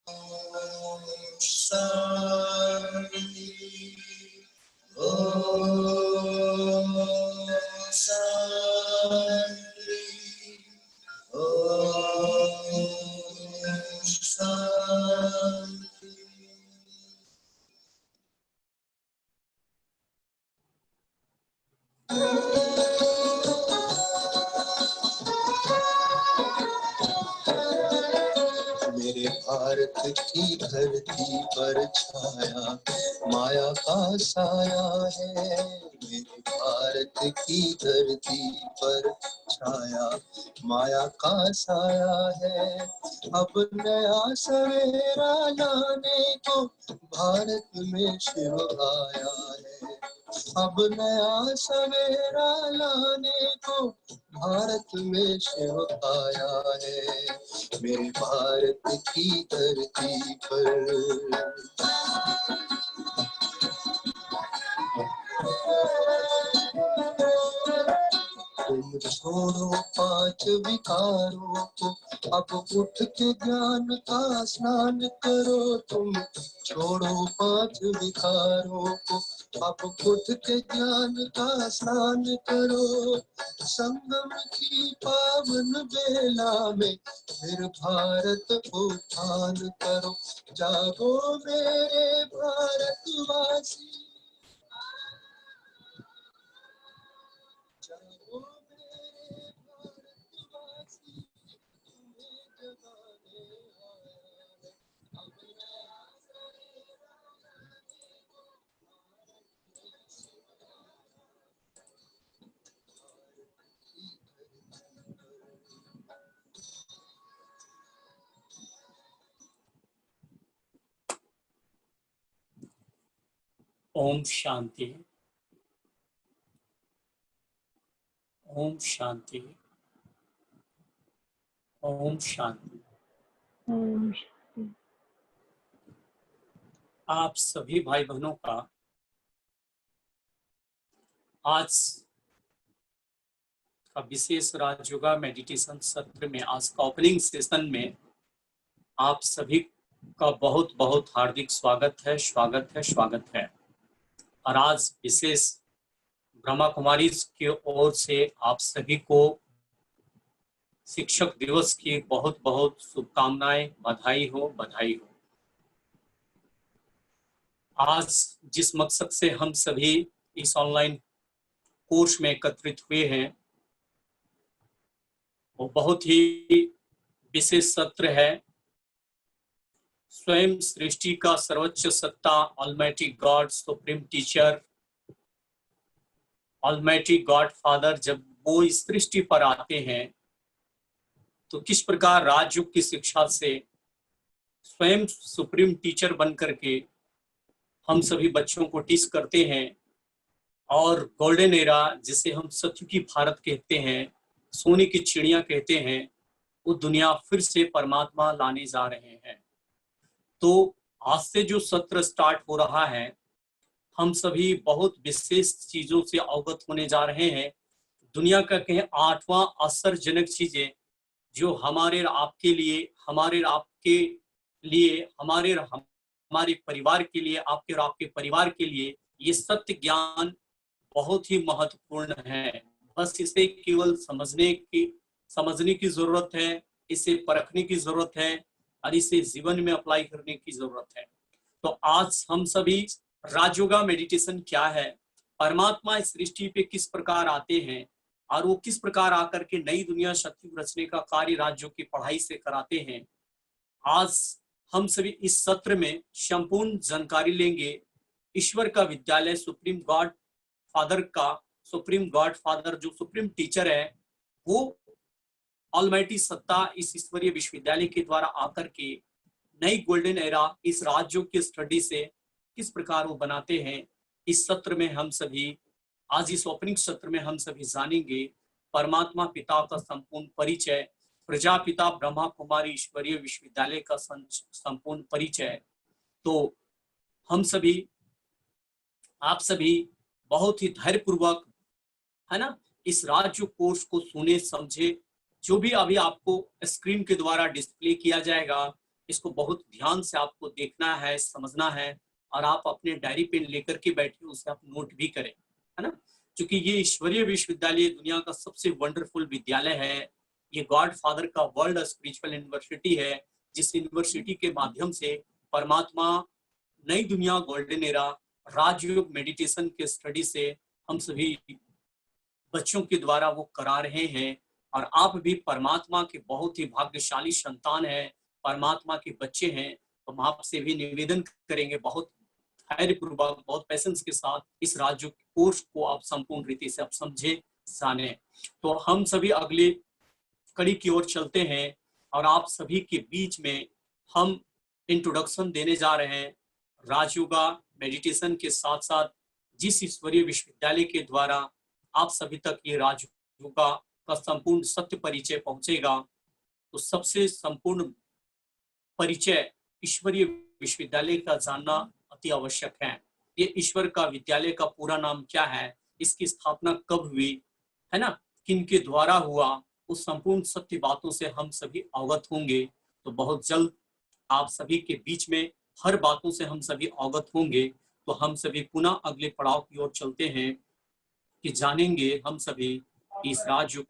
शांति ओम शांति ओम शांति। मेरे भारत की धरती पर छाया माया का साया है। मेरे भारत की धरती पर छाया माया का साया है। अब नया सवेरा लाने को भारत में शिव आया है। अब नया सवेरा लाने को भारत में शिव आया है। मेरे भारत की धरती पर तुम छोड़ो पांच विकारों को, अब उठ के ज्ञान का स्नान करो। तुम छोड़ो पांच विकारों को, अब उठ के ज्ञान का स्नान करो। संगम की पावन बेला में फिर भारत उत्थान करो। जागो मेरे भारतवासी, जागो मेरे भारतवासी, तुम्हें जगाने आया है। अब नया सवेरा लाने को भारत में शिव आया है। ओम शांति, ओम शांति, ओम शांति। ओम शांति। आप सभी भाई बहनों का आज का विशेष राजयोगा मेडिटेशन सत्र में, आज का ओपनिंग सेशन में आप सभी का बहुत बहुत हार्दिक स्वागत है, स्वागत है, स्वागत है। और आज विशेष ब्रह्मा कुमारी की ओर से आप सभी को शिक्षक दिवस की बहुत बहुत शुभकामनाएं, बधाई हो, बधाई हो। आज जिस मकसद से हम सभी इस ऑनलाइन कोर्स में एकत्रित हुए हैं वो बहुत ही विशेष सत्र है। स्वयं सृष्टि का सर्वोच्च सत्ता almighty God, supreme teacher, almighty God father जब वो इस सृष्टि पर आते हैं तो किस प्रकार राजयोग की शिक्षा से स्वयं सुप्रीम टीचर बन करके हम सभी बच्चों को टीच करते हैं। और गोल्डन एरा जिसे हम सतयुगी भारत कहते हैं, सोने की चिड़िया कहते हैं, वो दुनिया फिर से परमात्मा लाने जा रहे हैं। तो आज से जो सत्र स्टार्ट हो रहा है, हम सभी बहुत विशेष चीजों से अवगत होने जा रहे हैं। दुनिया का कहें 8वां आश्चर्यजनक चीजें जो हमारे आपके लिए, हमारे आपके लिए, हमारे परिवार के लिए, आपके और आपके परिवार के लिए ये सत्य ज्ञान बहुत ही महत्वपूर्ण है। बस इसे केवल समझने की जरूरत है, इसे परखने की जरूरत है और इसे जीवन में अप्लाई करने की जरूरत है। तो आज हम सभी राजयोगा मेडिटेशन क्या है, परमात्मा इस सृष्टि पे किस प्रकार आते हैं और वो किस प्रकार आकर के नई दुनिया सतयुग रचने का कार्य राज्यों की पढ़ाई से कराते हैं, आज हम सभी इस सत्र में संपूर्ण जानकारी लेंगे। ईश्वर का विद्यालय सुप्रीम गॉड फादर का, सुप्रीम गॉड फादर जो सुप्रीम टीचर है, वो ऑलमाइटी सत्ता इस ईश्वरीय विश्वविद्यालय के द्वारा आकर के नई गोल्डन एरा इस राजयोग की स्टडी से किस प्रकार वो बनाते हैं। इस सत्र में हम सभी, आज इस ओपनिंग सत्र में हम सभी जानेंगे परमात्मा पिता का संपूर्ण परिचय, प्रजापिता ब्रह्मा कुमारी ईश्वरीय विश्वविद्यालय का संपूर्ण परिचय। तो हम सभी, आप सभी बहुत ही धैर्यपूर्वक, है ना, इस राजयोग कोर्स को सुने समझे। जो भी अभी आपको स्क्रीन के द्वारा डिस्प्ले किया जाएगा इसको बहुत ध्यान से आपको देखना है, समझना है, और आप अपने डायरी पेन लेकर के बैठिए, उसे आप नोट भी करें, है ना। क्योंकि ये ईश्वरीय विश्वविद्यालय दुनिया का सबसे वंडरफुल विद्यालय है। ये गॉड फादर का वर्ल्ड स्पिरिचुअल यूनिवर्सिटी है, जिस यूनिवर्सिटी के माध्यम से परमात्मा नई दुनिया गोल्डन एरा राजयोग मेडिटेशन के स्टडी से हम सभी बच्चों के द्वारा वो करा रहे हैं। और आप भी परमात्मा के बहुत ही भाग्यशाली संतान हैं, परमात्मा के बच्चे हैं। तो हम आपसे भी निवेदन करेंगे, बहुत धैर्यपूर्वक, बहुत पैसेंस के साथ इस राज्य कोर्स को आप संपूर्ण रीति से आप समझे, जाने। तो हम सभी अगले कड़ी की ओर चलते हैं, और आप सभी के बीच में हम इंट्रोडक्शन देने जा रहे हैं राजयोगा मेडिटेशन के साथ साथ जिस ईश्वरीय विश्वविद्यालय के द्वारा आप सभी तक ये राजयोगा का संपूर्ण सत्य परिचय पहुंचेगा। तो सबसे संपूर्ण परिचय ईश्वरीय विश्वविद्यालय का जानना अति आवश्यक है। ये ईश्वर का विद्यालय का पूरा नाम क्या है, इसकी स्थापना कब हुई, है ना, किन के द्वारा हुआ, उस संपूर्ण सत्य बातों से हम सभी अवगत होंगे। तो बहुत जल्द आप सभी के बीच में हर बातों से हम सभी अवगत होंगे। तो हम सभी पुनः अगले पड़ाव की ओर चलते हैं कि जानेंगे हम सभी इस राजयोग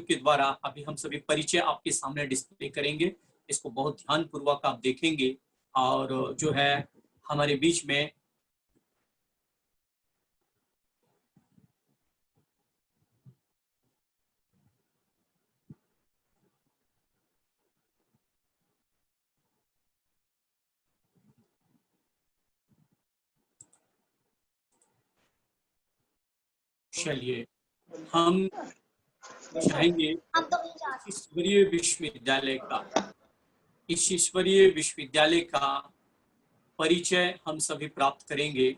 के द्वारा अभी हम सभी परिचय आपके सामने डिस्प्ले करेंगे। इसको बहुत ध्यान पूर्वक आप देखेंगे, और जो है हमारे बीच में चलिए हम चाहेंगे ईश्वरीय विश्वविद्यालय का, इस ईश्वरीय विश्वविद्यालय का परिचय हम सभी प्राप्त करेंगे।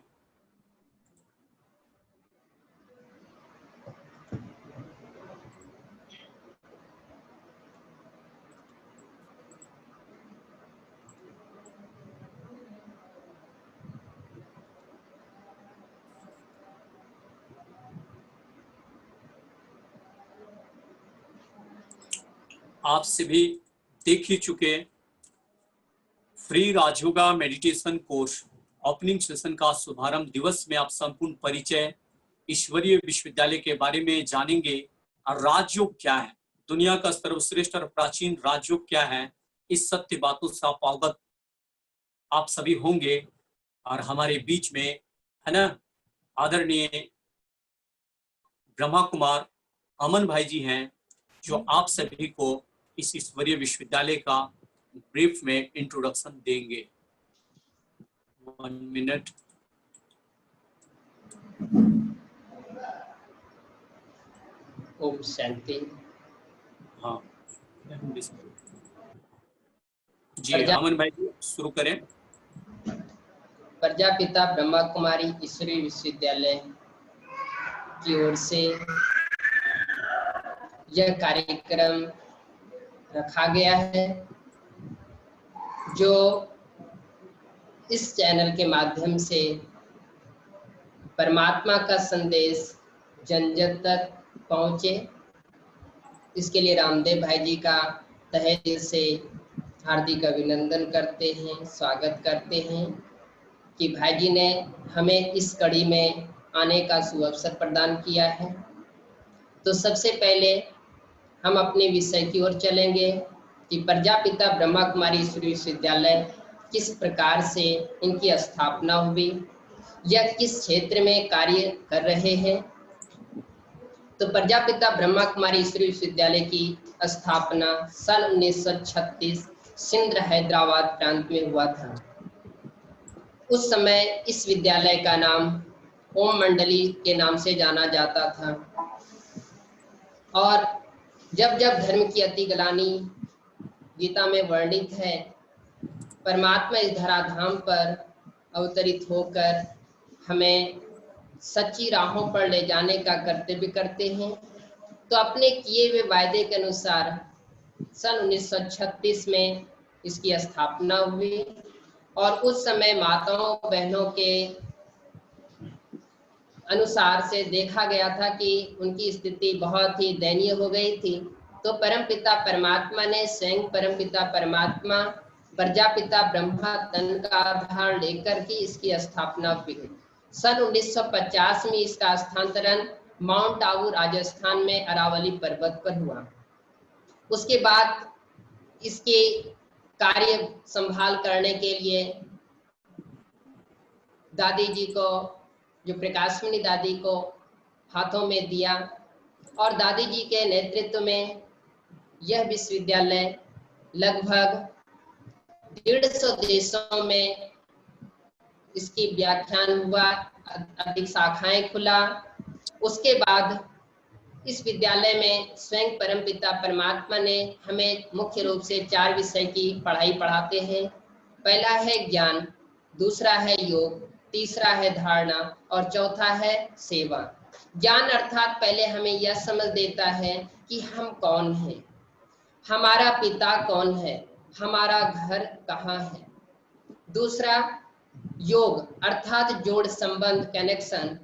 आप सभी देख ही चुके free Rajyoga meditation course opening session का शुभारंभ दिवस में आप संपूर्ण परिचय ईश्वरीय विश्वविद्यालय के बारे में जानेंगे। और राजयोग क्या है, दुनिया का सर्वश्रेष्ठ और प्राचीन राजयोग क्या है, इस सत्य बातों से आप अवगत आप सभी होंगे। और हमारे बीच में, है ना, आदरणीय ब्रह्मा कुमार अमन भाई जी हैं, जो आप सभी को इस ईश्वरीय विश्वविद्यालय का ब्रीफ में इंट्रोडक्शन देंगे। 1 मिनट। ओम शांति। हाँ जी, अमन भाई जी शुरू करें। प्रजापिता ब्रह्मा कुमारी ईश्वरीय विश्वविद्यालय की ओर से यह कार्यक्रम रखा गया है, जो इस चैनल के माध्यम से परमात्मा का संदेश जन जन तक पहुँचे। इसके लिए रामदेव भाई जी का तहे दिल से हार्दिक अभिनंदन करते हैं, स्वागत करते हैं कि भाई जी ने हमें इस कड़ी में आने का सुअवसर प्रदान किया है। तो सबसे पहले हम अपने विषय की ओर चलेंगे कि प्रजापिता ब्रह्मा कुमारी ईश्वरीय विश्वविद्यालय किस प्रकार से इनकी स्थापना हुई, यह किस क्षेत्र में कार्य कर रहे हैं। तो प्रजापिता ब्रह्मा कुमारी ईश्वरीय विश्वविद्यालय की स्थापना सन 1936 सिंध हैदराबाद प्रांत में हुआ था। उस समय इस विद्यालय का नाम ओम मंडली के नाम से जाना जाता था। और जब जब धर्म की अतिग्लानि गीता में वर्णित है, परमात्मा इस धराधाम पर अवतरित होकर हमें सच्ची राहों पर ले जाने का कर्तव्य करते हैं। तो अपने किए हुए वायदे के अनुसार सन 1936 में इसकी स्थापना हुई। और उस समय माताओं बहनों के अनुसार से देखा गया था कि उनकी स्थिति बहुत ही दयनीय हो गई थी। तो परमपिता परमात्मा ने स्वयं परमपिता परमात्मा प्रजापिता ब्रह्मा तन का आधार लेकर के इसकी स्थापना हुई। सन 1950 में इसका स्थानांतरण माउंट आबू राजस्थान में अरावली पर्वत पर हुआ। उसके बाद इसके कार्य संभाल करने के लिए दादी जी को, जो प्रकाशमणि दादी को हाथों में दिया और दादी जी के नेतृत्व में यह विश्वविद्यालय लगभग 150 देशों में इसकी व्याख्यान हुआ, अधिक शाखाएं खुला। उसके बाद इस विद्यालय में स्वयं परमपिता परमात्मा ने हमें मुख्य रूप से 4 विषय की पढ़ाई पढ़ाते हैं। पहला है ज्ञान, दूसरा है योग, तीसरा है धारणा और चौथा है सेवा। ज्ञान अर्थात पहले हमें यह समझ देता है कि हम कौन हैं, हमारा पिता कौन है, हमारा घर कहाँ है। दूसरा योग अर्थात जोड़ संबंध, कनेक्शन,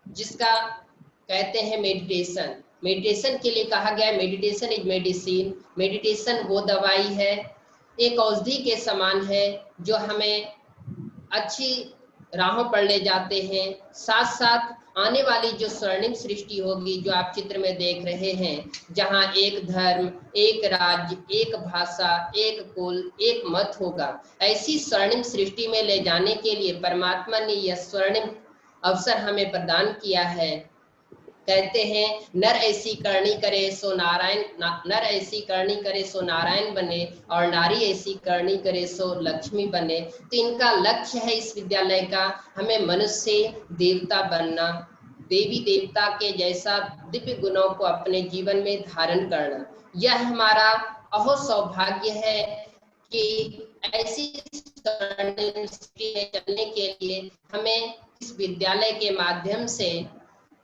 जिसका कहते हैं मेडिटेशन। मेडिटेशन के लिए कहा गया है मेडिटेशन इज मेडिसिन। मेडिटेशन वो दवाई है, एक औषधि के समान है जो हमें अच्छी राहों पर ले जाते हैं। साथ साथ आने वाली जो स्वर्णिम सृष्टि होगी, जो आप चित्र में देख रहे हैं, जहां एक धर्म, एक राज्य, एक भाषा, एक कुल, एक मत होगा, ऐसी स्वर्णिम सृष्टि में ले जाने के लिए परमात्मा ने यह स्वर्णिम अवसर हमें प्रदान किया है। कहते हैं नर ऐसी करनी करे सो नारायण, नर ऐसी करनी करे सो नारायण बने और नारी ऐसी करनी करे सो लक्ष्मी बने। तो इनका लक्ष्य है इस विद्यालय का हमें मनुष्य देवता बनना, देवी देवता के जैसा दिव्य गुणों को अपने जीवन में धारण करना। यह हमारा अहो सौभाग्य है कि ऐसी चलने के लिए हमें इस विद्यालय के माध्यम से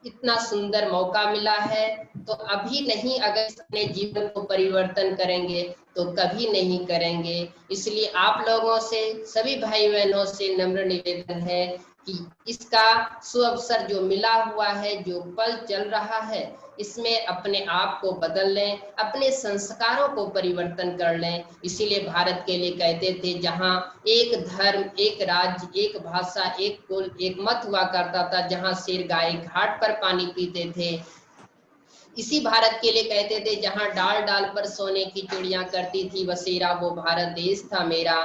इतना सुंदर मौका मिला है। तो अभी नहीं, अगर अपने जीवन को परिवर्तन करेंगे तो कभी नहीं करेंगे। इसलिए आप लोगों से, सभी भाई बहनों से नम्र निवेदन है कि इसका सुअवसर जो मिला हुआ है, जो पल चल रहा है, इसमें अपने आप को बदल लें, अपने संस्कारों को परिवर्तन कर लें। इसीलिए भारत के लिए कहते थे जहां एक धर्म, एक राज्य, एक भाषा, एक कुल, एक मत हुआ करता था, जहां शेर गाय घाट पर पानी पीते थे। इसी भारत के लिए कहते थे जहां डाल डाल पर सोने की चिड़िया करती थी बसेरा, वो भारत देश था मेरा।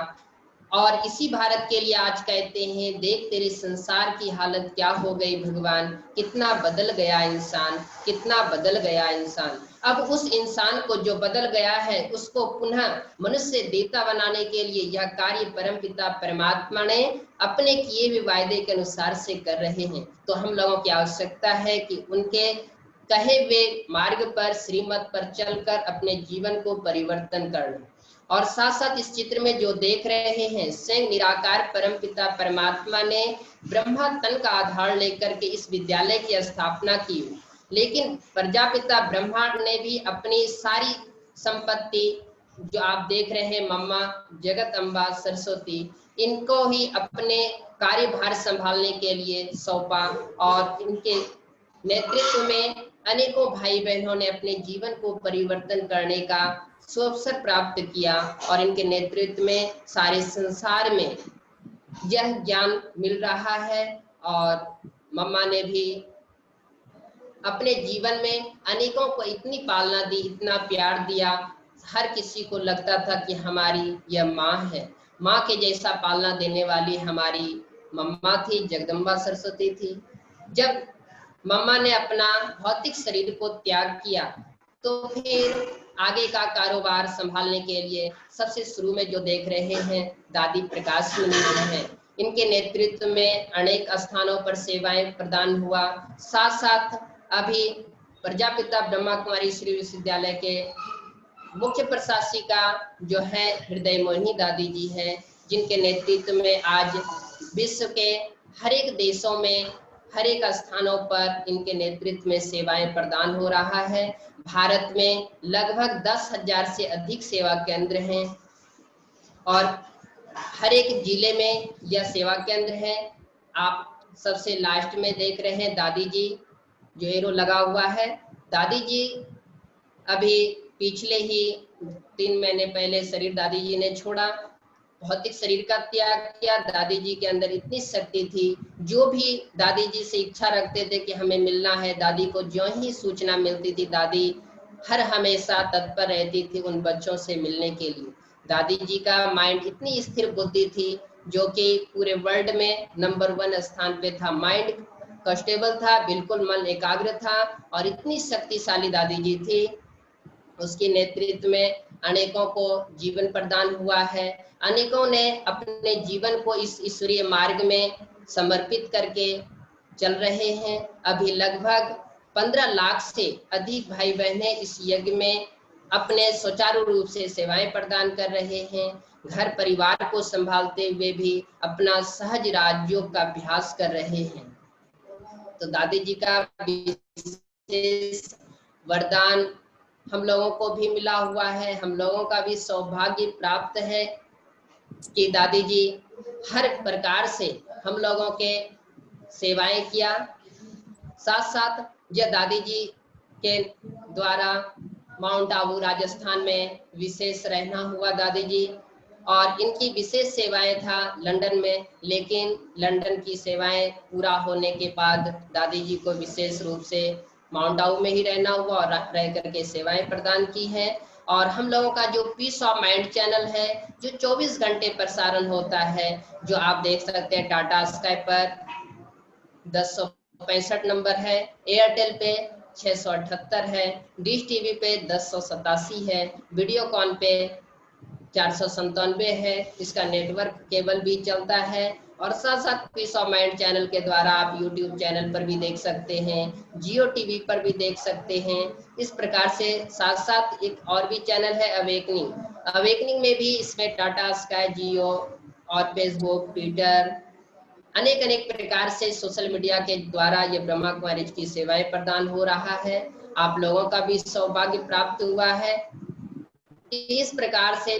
और इसी भारत के लिए आज कहते हैं देख तेरे संसार की हालत क्या हो गई भगवान, कितना बदल गया इंसान, कितना बदल गया इंसान। अब उस इंसान को जो बदल गया है उसको पुनः मनुष्य देवता बनाने के लिए यह कार्य परमपिता परमात्मा ने अपने किए हुए वायदे के अनुसार से कर रहे हैं। तो हम लोगों की आवश्यकता है कि उनके कहे हुए मार्ग पर, श्रीमत पर चलकर अपने जीवन को परिवर्तन करना। और साथ साथ इस चित्र में जो देख रहे हैं, स्वयं निराकार परमपिता परमात्मा ने ब्रह्मा तन का आधार लेकर के इस विद्यालय की स्थापना की। लेकिन प्रजापिता ब्रह्मा ने भी अपनी सारी संपत्ति, जो आप देख रहे हैं, मम्मा, जगत अम्बा, सरस्वती, इनको ही अपने कार्यभार संभालने के लिए सौंपा और इनके नेतृत्व में अनेकों भाई बहनों ने अपने जीवन को परिवर्तन करने का सुअवसर प्राप्त किया और इनके नेतृत्व में सारे संसार में यह ज्ञान मिल रहा है। और मम्मा ने भी अपने जीवन में अनेकों को इतनी पालना दी, इतना प्यार दिया, हर किसी को लगता था कि हमारी यह माँ है। माँ के जैसा पालना देने वाली हमारी मम्मा थी, जगदम्बा सरस्वती थी। जब मम्मा ने अपना भौतिक शरीर को त्याग किया तो फिर आगे का कारोबार संभालने के लिए सबसे शुरू में जो देख रहे हैं दादी प्रकाशमणि हैं, इनके नेतृत्व में अनेक स्थानों पर सेवाएं प्रदान हुआ। साथ साथ अभी प्रजापिता ब्रह्मा कुमारी श्री विश्वविद्यालय के मुख्य प्रशासिका जो है हृदय मोहिनी दादी जी हैं, जिनके नेतृत्व में आज विश्व के हर एक देशों में, हर एक स्थानों पर इनके नेतृत्व में सेवाएं प्रदान हो रहा है। भारत में लगभग 10,000 से अधिक सेवा केंद्र हैं और हर एक जिले में यह सेवा केंद्र है। आप सबसे लास्ट में देख रहे हैं दादी जी, जो एरो लगा हुआ है। दादी जी अभी पिछले ही 3 महीने पहले शरीर दादी जी ने छोड़ा, भौतिक शरीर का त्याग किया। दादी जी के अंदर इतनी शक्ति थी, जो भी दादी जी से इच्छा रखते थे कि हमें मिलना है, दादी को जो ही सूचना मिलती थी, दादी हर हमेशा तत्पर रहती थी उन बच्चों से मिलने के लिए। दादी जी का माइंड इतनी स्थिर बुद्धि थी, जो कि पूरे वर्ल्ड में नंबर 1 स्थान पे था। माइंड स्टेबल था, बिल्कुल मन एकाग्र था, और इतनी शक्तिशाली दादी जी थी। उसके नेतृत्व में अनेकों को जीवन प्रदान हुआ है। अनेकों ने अपने जीवन को इस ईश्वरीय मार्ग में समर्पित करके चल रहे हैं। अभी लगभग 15 लाख से अधिक भाई बहनें इस यज्ञ में अपने सुचारू रूप से सेवाएं प्रदान कर रहे हैं। घर परिवार को संभालते हुए भी अपना सहज राजयोग का अभ्यास कर रहे हैं। तो दादी जी का विशेष वरदान हम लोगों को भी मिला हुआ है। हम लोगों का भी सौभाग्य प्राप्त है कि दादी जी हर प्रकार से हम लोगों के सेवाएं किया। साथ साथ यह दादी जी के द्वारा माउंट आबू राजस्थान में विशेष रहना हुआ दादी जी, और इनकी विशेष सेवाएं था लंदन में, लेकिन लंदन की सेवाएं पूरा होने के बाद दादी जी को विशेष रूप से माउंट आबू में ही रहना हुआ और रह करके सेवाएं प्रदान की है। और हम लोगों का जो पीस ऑफ माइंड चैनल है, जो 24 घंटे प्रसारण होता है, जो आप देख सकते हैं टाटा स्काई पर 1065 नंबर है, एयरटेल पे 678 है, डिश टीवी पे 1087 है, वीडियोकॉन पे 497 है। इसका नेटवर्क केबल भी चलता है, और साथ साथ पीस ऑफ माइंड चैनल के द्वारा आप यूट्यूब चैनल पर भी देख सकते हैं, जियो टीवी पर भी देख सकते हैं। इस प्रकार से साथ साथ एक और भी चैनल है अवेकनिंग। अवेकनिंग में भी इसमें टाटा स्काई, जियो और फेसबुक, ट्विटर, अनेक प्रकार से सोशल मीडिया के द्वारा ये ब्रह्मा कुमारी की सेवाएं प्रदान हो रहा है। आप लोगों का भी सौभाग्य प्राप्त हुआ है। इस प्रकार से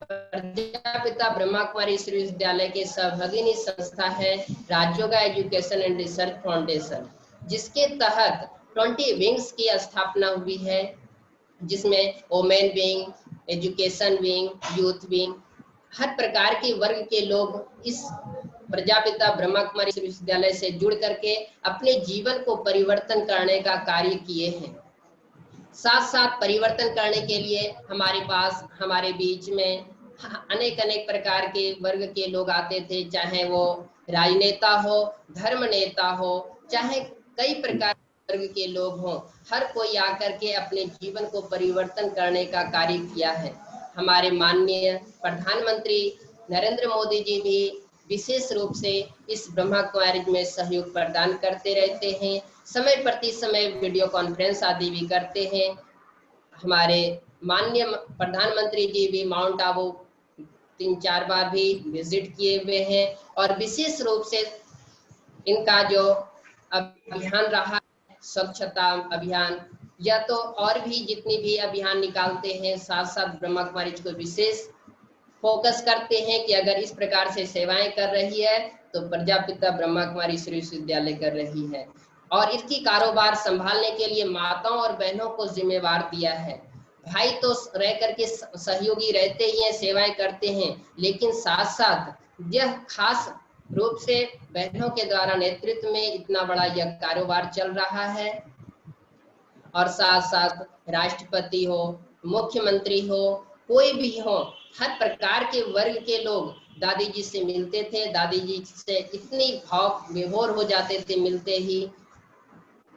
प्रजापिता ब्रह्मा कुमारी विश्वविद्यालय के सहभागिनी संस्था है Rajyoga education and research foundation, जिसके तहत 20 विंग्स की स्थापना हुई है, जिसमें women wing, education wing, youth wing, हर प्रकार के वर्ग के लोग इस प्रजापिता ब्रह्मा कुमारी विश्वविद्यालय से जुड़ करके अपने जीवन को परिवर्तन करने का कार्य किए हैं। साथ साथ परिवर्तन करने के लिए हमारे पास, हमारे बीच में अनेक प्रकार के वर्ग के लोग आते थे, चाहे वो राजनेता हो, धर्म नेता हो, चाहे कई प्रकार के वर्ग के लोग हों, हर कोई आकर के अपने जीवन को परिवर्तन करने का कार्य किया है। हमारे माननीय प्रधानमंत्री नरेंद्र मोदी जी भी विशेष रूप से इस ब्रह्मा कुमारी में सहयोग प्रदान करते रहते हैं। समय प्रति समय वीडियो कॉन्फ्रेंस आदि भी करते हैं। हमारे माननीय प्रधानमंत्री जी भी माउंट आबू 3-4 बार भी विजिट किए हुए हैं, और विशेष रूप से इनका जो अभियान रहा स्वच्छता अभियान, या तो और भी जितनी भी अभियान निकालते हैं, साथ साथ ब्रह्मा कुमारी को विशेष फोकस करते हैं कि अगर इस प्रकार से सेवाएं कर रही है तो प्रजापिता ब्रह्मा कुमारी विश्वविद्यालय कर रही है। और इसकी कारोबार संभालने के लिए माताओं और बहनों को जिम्मेवार दिया है। भाई तो रह करके सहयोगी रहते ही हैं, सेवाएं करते हैं, लेकिन साथ साथ यह खास रूप से बहनों के द्वारा नेतृत्व में इतना बड़ा यह कारोबार चल रहा है। और साथ साथ राष्ट्रपति हो, मुख्यमंत्री हो, कोई भी हो, हर प्रकार के वर्ग के लोग दादी जी से मिलते थे। दादी जी से इतनी भाव विभोर हो जाते थे मिलते ही।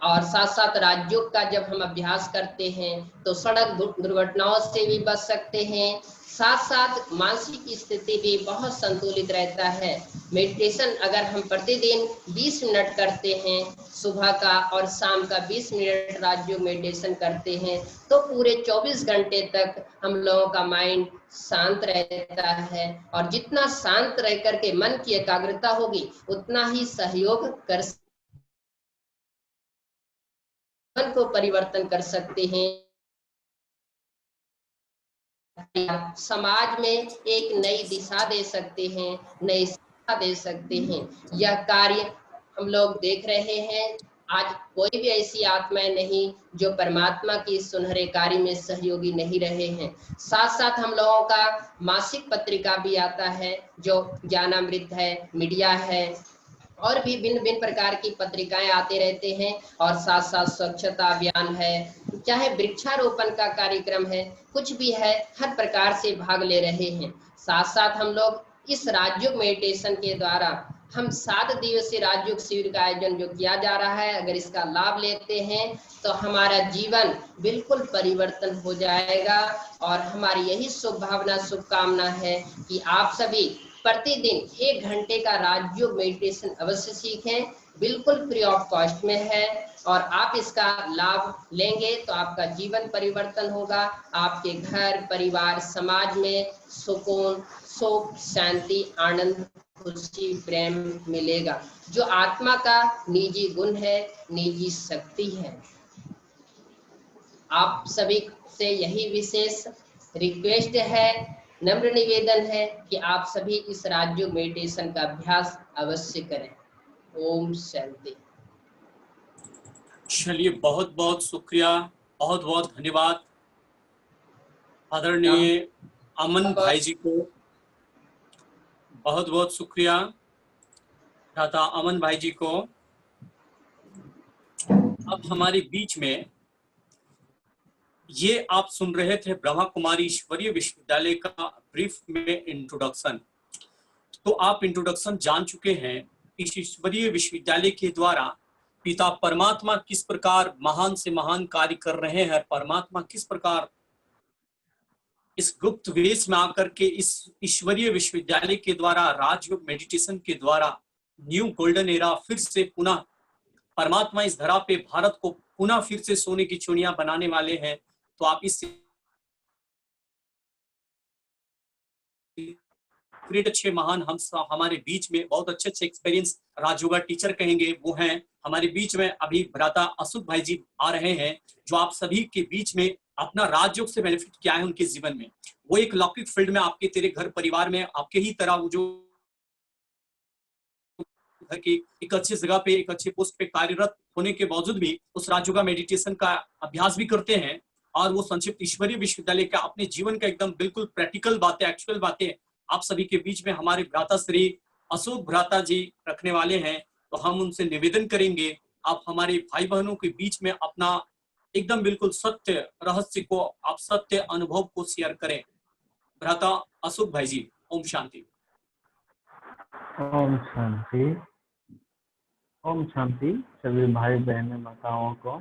और साथ साथ राजयोग का जब हम अभ्यास करते हैं तो सड़क दुर्घटनाओं से भी बच सकते हैं। साथ साथ मानसिक स्थिति भी बहुत संतुलित रहता है। मेडिटेशन अगर हम प्रतिदिन 20 मिनट करते हैं, सुबह का और शाम का 20 मिनट राजयोग मेडिटेशन करते हैं, तो पूरे 24 घंटे तक हम लोगों का माइंड शांत रहता है। और जितना शांत रह करके मन की एकाग्रता होगी, उतना ही सहयोग कर मन को परिवर्तन कर सकते हैं। समाज में एक नई दिशा दे सकते हैं, नई शिक्षा दे सकते हैं। यह कार्य हम लोग देख रहे हैं आज कोई भी ऐसी आत्माएं नहीं जो परमात्मा की सुनहरे कार्य में सहयोगी नहीं रहे हैं। साथ साथ हम लोगों का मासिक पत्रिका भी आता है, जो ज्ञानामृत है, मीडिया है, और भी भिन्न भिन्न प्रकार की पत्रिकाएं आते रहते हैं। और साथ साथ स्वच्छता अभियान है, चाहे वृक्षारोपण का कार्यक्रम है, कुछ भी है, हर प्रकार से भाग ले रहे हैं। साथ साथ हम लोग इस राजयोग मेडिटेशन के द्वारा हम 7 दिवसीय राजयोग शिविर का आयोजन जो किया जा रहा है, अगर इसका लाभ लेते हैं तो हमारा जीवन बिल्कुल परिवर्तन हो जाएगा। और हमारी यही शुभ भावना, शुभकामना है कि आप सभी प्रतिदिन 1 घंटे का राजयोग मेडिटेशन अवश्य सीखें। बिल्कुल फ्री ऑफ कॉस्ट में है, और आप इसका लाभ लेंगे तो आपका जीवन परिवर्तन होगा। आपके घर, परिवार, समाज में सुकून, सुख, शांति, आनंद, खुशी, प्रेम मिलेगा, जो आत्मा का निजी गुण है, निजी शक्ति है। आप सभी से यही विशेष रिक्वेस्ट है, नम्र निवेदन है कि आप सभी इस राजयोग मेडिटेशन का अभ्यास अवश्य करें। ओम शांति। चलिए, बहुत बहुत शुक्रिया, बहुत बहुत धन्यवाद आदरणीय अमन भाई जी को, बहुत बहुत शुक्रिया भ्राता अमन भाई जी को। अब हमारे बीच में ये आप सुन रहे थे ब्रह्मा कुमारी ईश्वरीय विश्वविद्यालय का ब्रीफ में इंट्रोडक्शन। तो आप इंट्रोडक्शन जान चुके हैं, इस ईश्वरीय विश्वविद्यालय के द्वारा पिता परमात्मा किस प्रकार महान से महान कार्य कर रहे हैं, परमात्मा किस प्रकार इस गुप्त वेश में आकर के इस ईश्वरीय विश्वविद्यालय के द्वारा राजयोग मेडिटेशन के द्वारा न्यू गोल्डन एरा फिर से पुनः परमात्मा इस धरा पे भारत को पुनः फिर से सोने की चिड़िया बनाने वाले हैं। तो आप इस अच्छे महान हम हमारे बीच में बहुत अच्छे एक्सपीरियंस राजयोगा टीचर कहेंगे, वो हैं हमारे बीच में अभी भ्राता अशोक भाई जी आ रहे हैं, जो आप सभी के बीच में अपना राजयोग से बेनिफिट किया है उनके जीवन में। वो एक लौकिक फील्ड में आपके तेरे घर परिवार में आपके ही तरह वो जो घर की एक अच्छी जगह पे एक अच्छे पोस्ट पे कार्यरत होने के बावजूद भी उस राजयोगा मेडिटेशन का अभ्यास भी करते हैं। और वो संक्षिप्त ईश्वरीय विश्वविद्यालय का अपने जीवन का एकदम बिल्कुल प्रैक्टिकल बातें, एक्चुअल बातें आप सभी के बीच में हमारे भ्राता श्री अशोक भ्राता जी रखने वाले हैं। तो हम उनसे निवेदन करेंगे, आप हमारे भाई बहनों के बीच में अपना एकदम बिल्कुल सत्य रहस्य को, आप सत्य अनुभव को शेयर करें। भ्राता अशोक भाई जी, ओम शांति। ओम शांति। ओम शांति सभी भाई बहन माताओं को।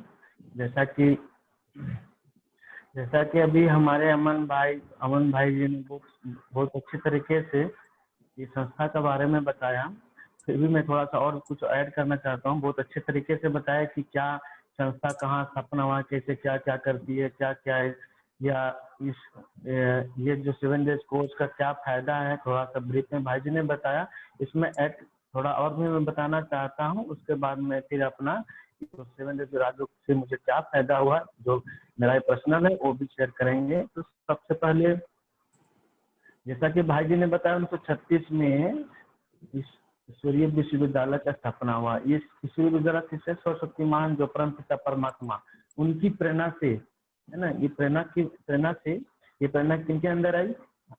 जैसा कि अभी हमारे अमन भाई जी ने बहुत अच्छे तरीके से इस संस्था के बारे में बताया। फिर भी मैं थोड़ा सा और कुछ ऐड करना चाहता हूँ। बहुत अच्छे तरीके से बताया कि क्या संस्था कहाँ स्थापना हुआ, कैसे क्या क्या करती है, क्या क्या है, या ये जो 7 डेज कोर्स का क्या फायदा है, थोड़ा सा ब्रीफ में भाई जी ने बताया। इसमें ऐड थोड़ा और भी मैं बताना चाहता हूँ। उसके बाद में फिर अपना 7 डेज राजयोग से मुझे क्या फायदा हुआ, जो मेरा पर्सनल है, वो भी शेयर करेंगे। तो सबसे पहले जैसा कि भाई जी ने बताया 1936 में इस ईश्वरीय विश्वविद्यालय का स्थापना हुआ। ये ईश्वरीय विद्यालय किससे? सर्वशक्तिमान जो परम पिता परमात्मा, उनकी प्रेरणा से, है ना। ये प्रेरणा किनके अंदर आई?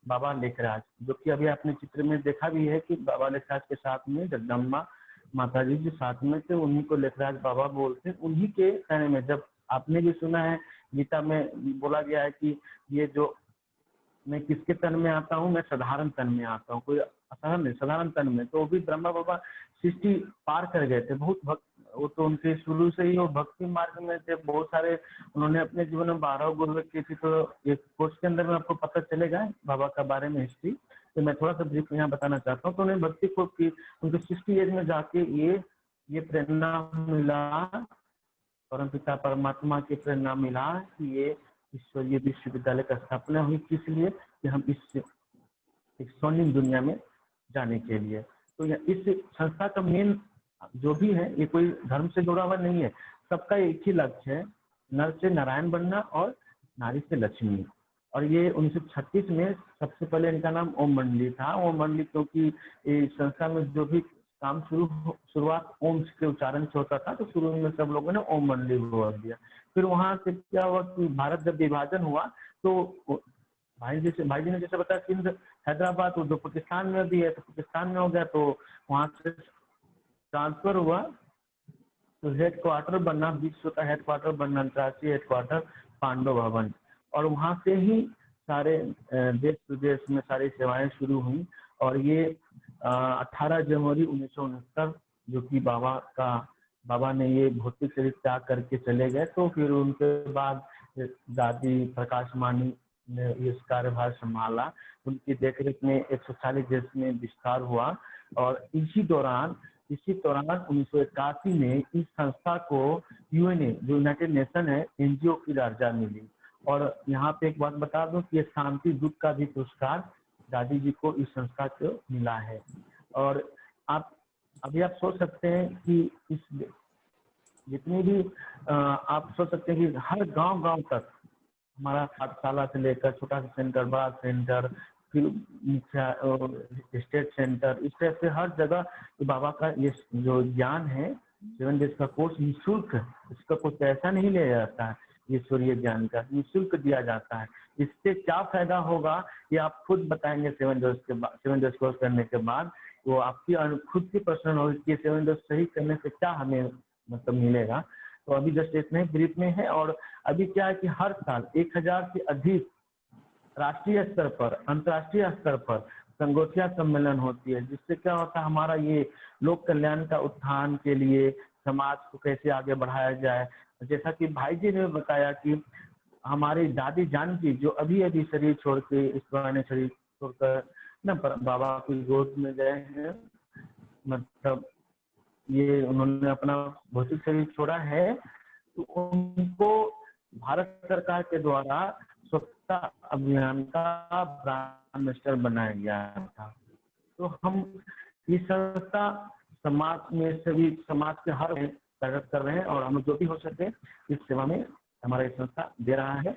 बाबा लेखराज, जो कि अभी आपने चित्र में देखा भी है कि बाबा लेखराज के साथ में जगदम्बा माता जी जो साथ में थे, उन्हीं को लेखराज बाबा बोलते हैं। उन्हीं के कहने में, जब आपने भी सुना है गीता में बोला गया है कि ये जो मैं किसके तन में आता हूँ, मैं साधारण तन में आता हूँ, कोई असाधारण नहीं, साधारण तन में। तो भी ब्रह्मा बाबा सृष्टि पार कर गए थे। बहुत भक्त, वो तो उनके शुरू से ही वो भक्ति मार्ग में थे। बहुत सारे उन्होंने अपने जीवन में 12 गुरु की थी। तो एक कोर्स के अंदर में आपको पता चलेगा बाबा का बारे में हिस्ट्री। तो मैं थोड़ा सा ब्रीफ यहाँ बताना चाहता हूँ। तो उन्हें भक्ति को की उनके 60 एज में जाके ये प्रेरणा मिला, परम पिता परमात्मा की प्रेरणा मिला कि ये ईश्वरीय विश्वविद्यालय का स्थापना हुई। किस लिए? कि हम इस स्वर्णिम दुनिया में जाने के लिए। तो इस संस्था का मेन जो भी है, ये कोई धर्म से जुड़ा हुआ नहीं है। सबका एक ही लक्ष्य है, नर से नारायण बनना और नारी से लक्ष्मी। और ये 1936 में सबसे पहले इनका नाम ओम मंडली था। ओम मंडली क्योंकि इस संस्था में जो भी काम शुरुआत ओम के उच्चारण से होता था, तो शुरू में सब लोगों ने ओम मंडली बोल दिया। फिर वहां से क्या हुआ कि भारत जब विभाजन हुआ तो भाई जी ने जैसे बताया सिंध हैदराबाद जो पाकिस्तान में भी है, तो पाकिस्तान में हो गया, तो वहां से ट्रांसफर हुआ, तो हेडक्वार्टर बनना, विश्व का हेडक्वार्टर बनना, अंतर्राष्ट्रीय हेडक्वार्टर पांडव भवन, और वहां से ही सारे देश विदेश में सारी सेवाएं शुरू हुई। और ये 18 जनवरी 1969 जो कि बाबा ने ये भौतिक शरीर त्याग करके चले गए, तो फिर उनके बाद दादी प्रकाश मानी ने इस कार्यभार संभाला। उनकी देखरेख में 140 देश में विस्तार हुआ, और इसी दौरान 1981 में इस संस्था को यूएनए जो यूनाइटेड नेशन है एनजीओ की दर्जा मिली। और यहाँ पे एक बात बता दूं कि ये शांति दूत का भी पुरस्कार दादी जी को इस संस्था को मिला है। और अभी आप सोच सकते हैं कि इस जितनी भी आप सोच सकते हैं कि हर गांव तक हमारा पाठशाला से लेकर छोटा सा सेंटर, बड़ा सेंटर, फिर स्टेट सेंटर, इस तरह से हर जगह बाबा का ये जो ज्ञान है 7 डेज का कोर्स निःशुल्क, इसका कोई पैसा नहीं लिया जाता है, ईश्वरीय ज्ञान का निःशुल्क दिया जाता है। इससे क्या फायदा होगा ये आप खुद बताएंगे 7 डेज कोर्स करने के बाद। वो आपकी खुद की पर्सनल नॉलेज की 7 डेज सही करने से क्या हमें मतलब मिलेगा। तो अभी जस्ट इतने ब्रीफ में है। और अभी क्या है कि हर साल 1000 से अधिक राष्ट्रीय स्तर पर, अंतर्राष्ट्रीय स्तर पर संगोष्ठियां सम्मेलन होती है, जिससे क्या होता है हमारा ये लोक कल्याण का उत्थान के लिए समाज को कैसे आगे बढ़ाया जाए। जैसा कि भाई जी ने बताया कि हमारी दादी जानकी जो अभी शरीर छोड़ के, इस पुराने शरीर छोड़कर ना बाबा की गोद में गए हैं, मतलब ये उन्होंने अपना भौतिक शरीर छोड़ा है, तो उनको भारत सरकार के द्वारा स्वच्छता अभियान का प्राइम मिनिस्टर बनाया गया था। तो हम ये संस्था समाज में सभी समाज के हर प्रगत कर रहे हैं, और हम जो भी हो सके इस सेवा में हमारा ये संस्था दे रहा है।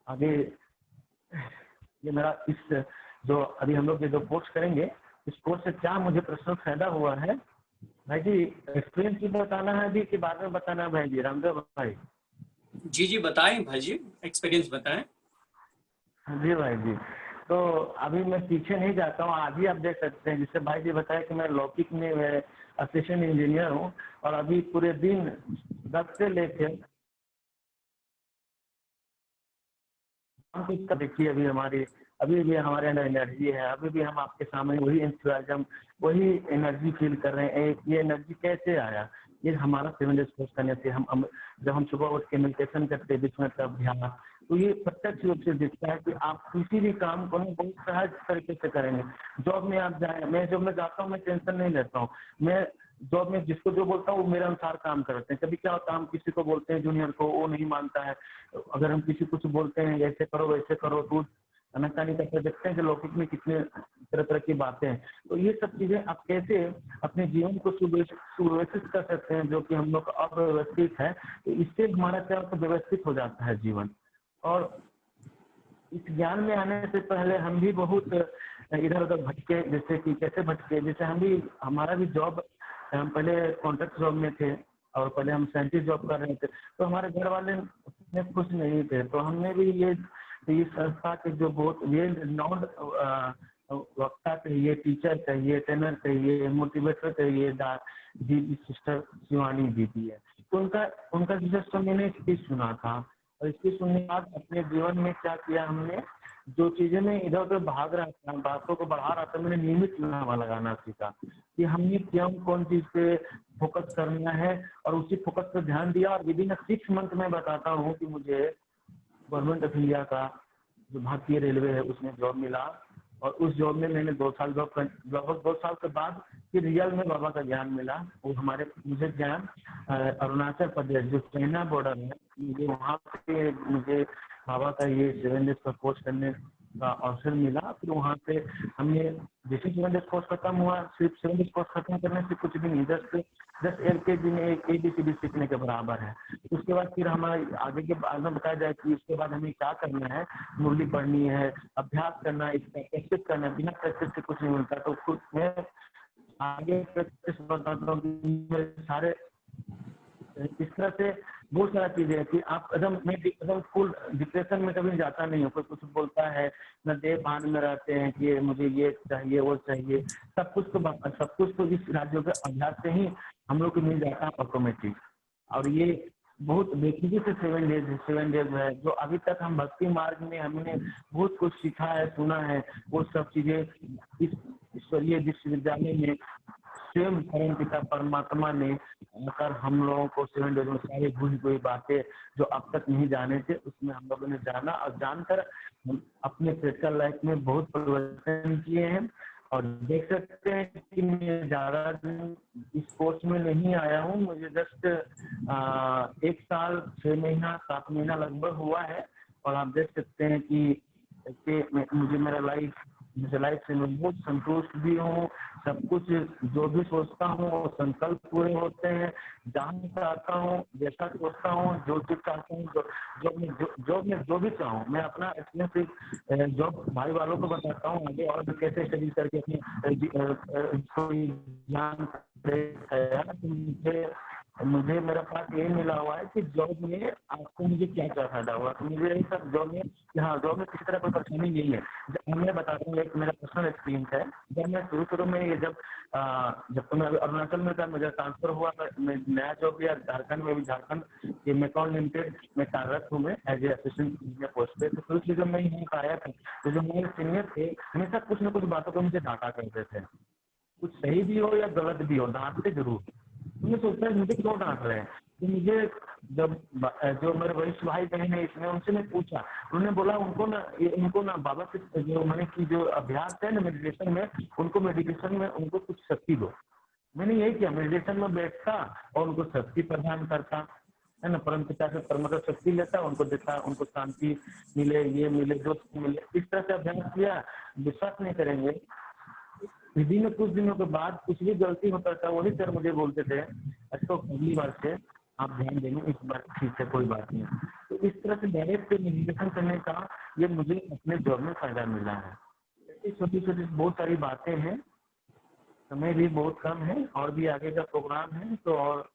आगे ये मेरा इस जो अभी हम लोग ये जो कोर्स करेंगे, इस कोर्स से क्या मुझे पर्सनल फायदा हुआ है भाई जी, एक्सपीरियंस भी बताना है अभी कि बाद में बताना है भाई जी? रामदेव भाई जी बताएं भाई जी, एक्सपीरियंस बताएं। जी भाई जी, तो अभी मैं पीछे नहीं जाता हूँ, आज ही आप देख सकते हैं। जिससे भाई जी बताया कि मैं लौकिक में असिस्टेंट इंजीनियर हूँ, और अभी पूरे दिन 10 से लेकर देखिए अभी भी हमारे अंदर एनर्जी है, अभी भी हम आपके सामने वही एंथुसियाज्म, वही एनर्जी फील कर रहे हैं। ये एनर्जी कैसे आया? ये हमारा 7 डेज कोर्स करने से हम जब हम सुबह उठ के मेडिटेशन करते हैं, विश्व का अभ्यास, तो ये प्रत्यक्ष रूप से दिखता है कि आप किसी भी काम को बहुत सहज तरीके से करेंगे। जॉब में आप जाए, मैं जब मैं जाता हूँ मैं टेंशन नहीं लेता हूँ, मैं जॉब में जिसको जो बोलता हूँ वो मेरे अनुसार काम करते हैं। कभी क्या होता है हम किसी को बोलते हैं जूनियर को, वो नहीं मानता है, अगर हम किसी कुछ बोलते हैं ऐसे करो वैसे करो, तो अनकानी करके देखते हैं कि लौकिक में कितने तरह की बातें हैं। तो ये सब चीजें आप कैसे अपने जीवन को सुव्यवस्थित कर सकते हैं, जो कि हम लोग अव्यवस्थित है, तो इससे हमारा क्या व्यवस्थित हो जाता है जीवन। और इस ज्ञान में आने से पहले हम भी बहुत इधर उधर भटके, जैसे कि कैसे भटके, जैसे हमारा भी जॉब, हम पहले कॉन्ट्रैक्ट जॉब में थे और पहले हम साइंटिस्ट जॉब कर रहे थे, तो हमारे घर वाले उतने खुश नहीं थे। तो हमने भी ये संस्था के जो बहुत वेल रिनाउंड वक्ता चाहिए, टीचर चाहिए, ट्रेनर चाहिए, मोटिवेटर चाहिए, दीदी सिस्टर शिवानी दीदी है, तो उनका जस्ट मैंने स्पीच सुना था, और स्पीच सुनने के बाद अपने जीवन में क्या किया हमने, जो चीजें मैं इधर उधर भाग रहा था, बातों को बढ़ा रहा था, मैंने नियमित चुनाव लगाना सीखा कि हमने क्यों कौन चीज पे फोकस करना है, और उसी फोकस पे ध्यान दिया। और विदिन 6 मंथ में बताता हूँ कि मुझे गवर्नमेंट ऑफ इंडिया का जो भारतीय रेलवे है उसमें जॉब मिला, और उस जॉब में मैंने 2 साल जॉब कर, लगभग 2 साल के बाद फिर रियल में बाबा का ज्ञान मिला। वो मुझे ज्ञान अरुणाचल प्रदेश जो चाइना बॉर्डर है, मुझे वहाँ पे मुझे बाबा का ये 7 डेज का कोर्स करने का अवसर मिला। फिर वहाँ पे हमने जैसे 7 डेज कोर्स खत्म हुआ, सिर्फ 7 डेज कोर्स खत्म करने से कुछ भी नहीं, जस्ट LKG में एक ABCD सीखने के बराबर है। उसके बाद फिर हमारा आगे के बाद में बताया जाए कि उसके बाद हमें क्या करना है, मुरली पढ़नी है, अभ्यास करना है, इसका प्रैक्टिस करना है, बिना प्रैक्टिस से कुछ नहीं मिलता। तो खुद में आगे प्रैक्टिस बताता हूँ कि मेरे सारे इस तरह से बहुत सारा चीजें है कि आप एकदम फुल डिप्रेशन में कभी जाता नहीं हो। कोई कुछ बोलता है न, देह भान में रहते हैं कि मुझे ये चाहिए वो चाहिए, सब कुछ तो इस राज्यों के अभ्यास से ही हम लोग को मिल जाता है ऑटोमेटिक। और ये बहुत बेखुदी से 7 डेज है, जो अभी तक हम भक्ति मार्ग में हमने बहुत कुछ सीखा है, सुना है, वो सब चीजें इस ईश्वरीय विश्वविद्यालय में स्वयं परम पिता परमात्मा ने आकर हम लोगों को 7 डेज में सारी भूली हुई बातें जो अब तक नहीं जाने थे, उसमें हम लोगों ने जाना और जानकर हम अपने प्रैक्टिकल लाइफ में बहुत परिवर्तन किए हैं। और देख सकते हैं कि मैं ज्यादा दिन इस कोर्स में नहीं आया हूँ, मुझे जस्ट 1 साल 6 महीना 7 महीना लगभग हुआ है। और आप देख सकते हैं कि मुझे मेरा लाइफ से मैं बहुत संतुष्ट भी हूँ। सब कुछ जो भी सोचता हूँ वो संकल्प पूरे होते हैं। जहाँ चाहता हूँ, जैसा सोचता हूँ, जो चीज चाहता हूँ, जो भी चाहूँ, मैं अपना एक्सपीरियंस जॉब भाई वालों को बताता हूँ आगे, और भी कैसे स्टडी करके अपनी ज्ञान मुझे मेरा पास यही मिला हुआ है कि जॉब में आपको मुझे क्या क्या फायदा हुआ। तो मुझे यही सब जॉब में, हाँ, जॉब में किसी तरह कोई परेशानी नहीं है। मैं बताता हूँ, एक मेरा पर्सनल एक्सपीरियंस है। जब मैं शुरू में ये जब तो मैं अरुणाचल में था, मुझे ट्रांसफर हुआ, मैं नया जॉब लिया झारखंड में भी। झारखंड ये मैकॉन लिमिटेड में कार्यरत हूँ मैं as a assistant engineer post पे। तो शुरू से जब मैं यहाँ पर आया था तो जो मेरे सीनियर थे हमेशा कुछ न कुछ बातों को मुझे डांटा करते थे, कुछ सही भी हो या गलत भी हो, डांटते जरूर। मैं सोचता है मुझे क्यों डांट रहे हैं। तो मुझे जब जो मेरे वरिष्ठ भाई बहन है इसमें, उनसे मैं पूछा, उन्होंने बोला उनको ना बाबा के जो मैंने की जो अभ्यास है ना मेडिटेशन में, उनको कुछ शक्ति दो। मैंने यही किया, मेडिटेशन में बैठता और उनको शक्ति प्रदान करता है ना, परम पिता से परम शक्ति लेता, उनको देता, उनको शांति मिले, ये मिले, जो मिले, इस तरह से अभ्यास किया। विश्वास नहीं करेंगे, विधि में कुछ दिनों के बाद कुछ भी गलती होता था, वही सर मुझे बोलते थे, अच्छा अगली बार से आप ध्यान देंगे, इस बार ठीक है, कोई बात नहीं। तो इस तरह से डायरेक्ट मेडिटेशन करने का ये मुझे अपने जॉब में फायदा मिला है। छोटी छोटी बहुत सारी बातें हैं, समय भी बहुत कम है, और भी आगे का प्रोग्राम है, तो और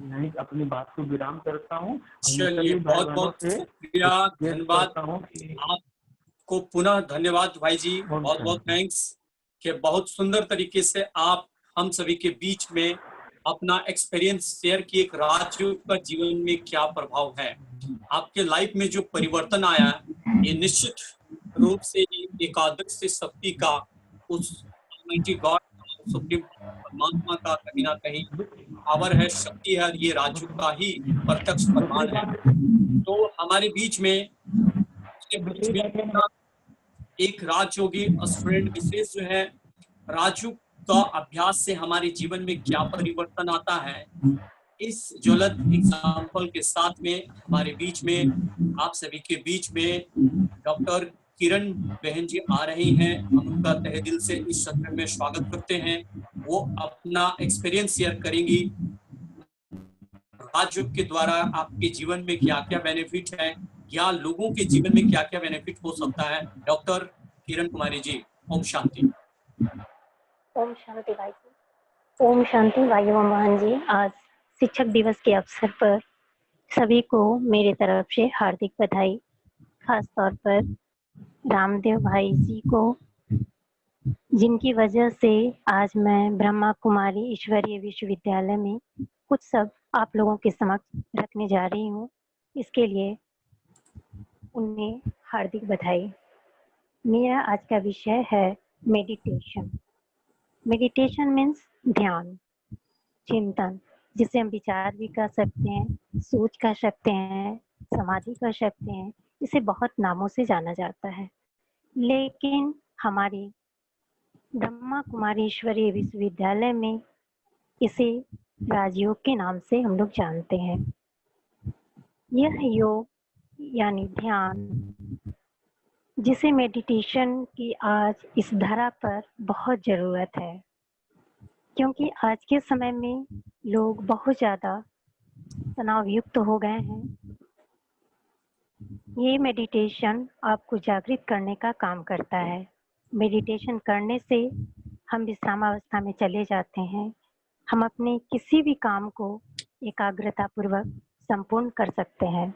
नहीं अपनी बात को विराम करता हूँ। चलिए, बहुत बहुत शुक्रिया, धन्यवाद आपको, पुनः धन्यवाद भाई जी, बहुत बहुत थैंक्स कि बहुत सुंदर तरीके से आप हम सभी के बीच में अपना एक्सपीरियंस शेयर किए, एक राजयोग का जीवन में क्या प्रभाव है, आपके लाइफ में जो परिवर्तन आया, ये निश्चित रूप से एकादश से शक्ति का, उस गॉड सुप्रीम परमात्मा का कहीं ना कहीं पावर है, शक्ति है, ये राजयोग का ही प्रत्यक्ष प्रमाण है। तो हमारे बीच में एक राजयोगी स्टूडेंट विशेष जो है, राजयोग का अभ्यास से हमारे जीवन में क्या परिवर्तन आता है, इस ज्वलंत एग्जाम्पल के साथ में हमारे बीच में, आप सभी के बीच में डॉक्टर किरण बहन जी आ रही हैं। हम उनका तहे दिल से इस सत्र में स्वागत करते हैं। वो अपना एक्सपीरियंस शेयर करेंगी, राजयोग के द्वारा आपके जीवन में क्या क्या बेनिफिट है, या लोगों के जीवन में क्या क्या बेनिफिट हो सकता है। डॉक्टर किरण कुमारी जी, ओम शांति। ओम शांति भाई जी। ओम शांति भाई बहन जी। आज शिक्षक दिवस के अवसर पर सभी को मेरे तरफ से हार्दिक बधाई। खास तौर पर रामदेव भाई जी को, जिनकी वजह से आज मैं ब्रह्मा कुमारी ईश्वरीय विश्वविद्यालय में कुछ सब आप लोगों के समक्ष रखने जा रही हूँ। इसके लिए उन्हें हार्दिक बधाई। मेरा आज का विषय है मेडिटेशन। मेडिटेशन मीन्स ध्यान, चिंतन, जिसे हम विचार भी कर सकते हैं, सोच कर सकते हैं, समाधि कर सकते हैं। इसे बहुत नामों से जाना जाता है, लेकिन हमारी ब्रह्मा कुमारी ईश्वरीय विश्वविद्यालय में इसे राजयोग के नाम से हम लोग जानते हैं। यह योग यानी ध्यान, जिसे मेडिटेशन की आज इस धरा पर बहुत ज़रूरत है, क्योंकि आज के समय में लोग बहुत ज़्यादा तनाव युक्त हो गए हैं। ये मेडिटेशन आपको जागृत करने का काम करता है। मेडिटेशन करने से हम विश्रामावस्था में चले जाते हैं, हम अपने किसी भी काम को एकाग्रता पूर्वक संपूर्ण कर सकते हैं।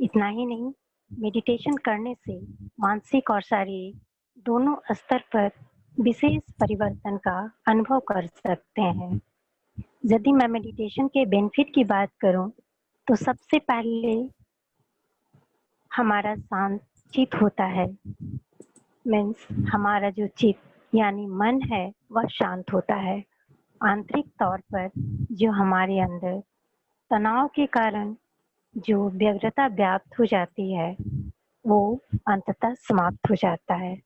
इतना ही नहीं, मेडिटेशन करने से मानसिक और शारीरिक दोनों स्तर पर विशेष परिवर्तन का अनुभव कर सकते हैं। यदि मैं मेडिटेशन के बेनिफिट की बात करूं, तो सबसे पहले हमारा शांत चित्त होता है। मीन्स हमारा जो चित्त यानी मन है वह शांत होता है। आंतरिक तौर पर जो हमारे अंदर तनाव के कारण जो व्यग्रता व्याप्त हो जाती है वो अंततः समाप्त हो जाता है।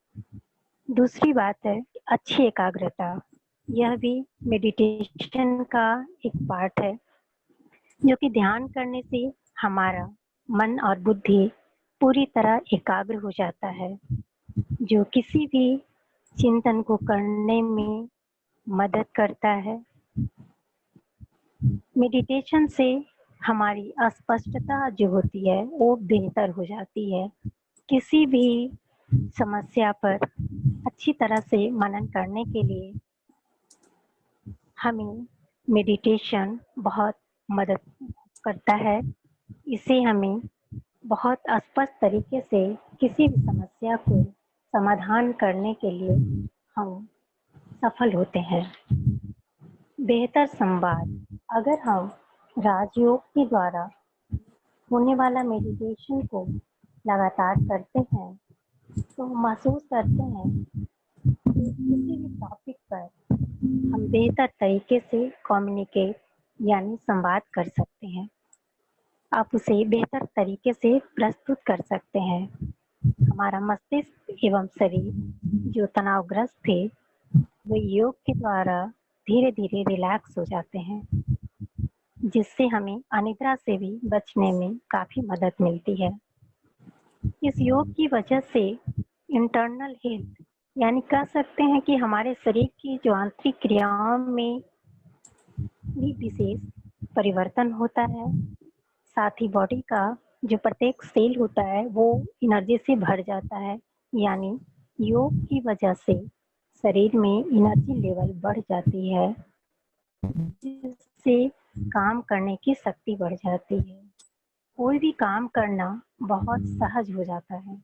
दूसरी बात है अच्छी एकाग्रता। यह भी मेडिटेशन का एक पार्ट है, जो कि ध्यान करने से हमारा मन और बुद्धि पूरी तरह एकाग्र हो जाता है, जो किसी भी चिंतन को करने में मदद करता है। मेडिटेशन से हमारी अस्पष्टता जो होती है वो बेहतर हो जाती है। किसी भी समस्या पर अच्छी तरह से मनन करने के लिए हमें मेडिटेशन बहुत मदद करता है। इसे हमें बहुत स्पष्ट तरीके से किसी भी समस्या को समाधान करने के लिए हम सफल होते हैं। बेहतर संवाद। अगर हम राजयोग के द्वारा होने वाला मेडिटेशन को लगातार करते हैं तो महसूस करते हैं कि किसी भी टॉपिक पर हम बेहतर तरीके से कम्युनिकेट यानी संवाद कर सकते हैं। आप उसे बेहतर तरीके से प्रस्तुत कर सकते हैं। हमारा मस्तिष्क एवं शरीर जो तनावग्रस्त थे वो योग के द्वारा धीरे धीरे रिलैक्स हो जाते हैं, जिससे हमें अनिद्रा से भी बचने में काफ़ी मदद मिलती है। इस योग की वजह से इंटरनल हेल्थ यानी कह सकते हैं कि हमारे शरीर की जो आंतरिक क्रियाओं में भी विशेष परिवर्तन होता है। साथ ही बॉडी का जो प्रत्येक सेल होता है वो एनर्जी से भर जाता है, यानी योग की वजह से शरीर में एनर्जी लेवल बढ़ जाती है, जिससे काम करने की शक्ति बढ़ जाती है। कोई भी काम करना बहुत सहज हो जाता है।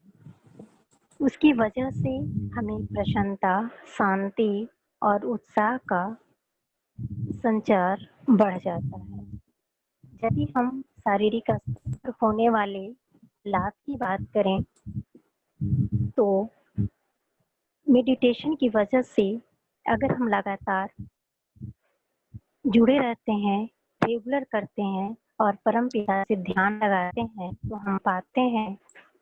उसकी वजह से हमें प्रसन्नता, शांति और उत्साह का संचार बढ़ जाता है। यदि हम शारीरिक स्तर पर होने वाले लाभ की बात करें तो मेडिटेशन की वजह से अगर हम लगातार जुड़े रहते हैं, रेगुलर करते हैं और परमपिता से ध्यान लगाते हैं तो हम पाते हैं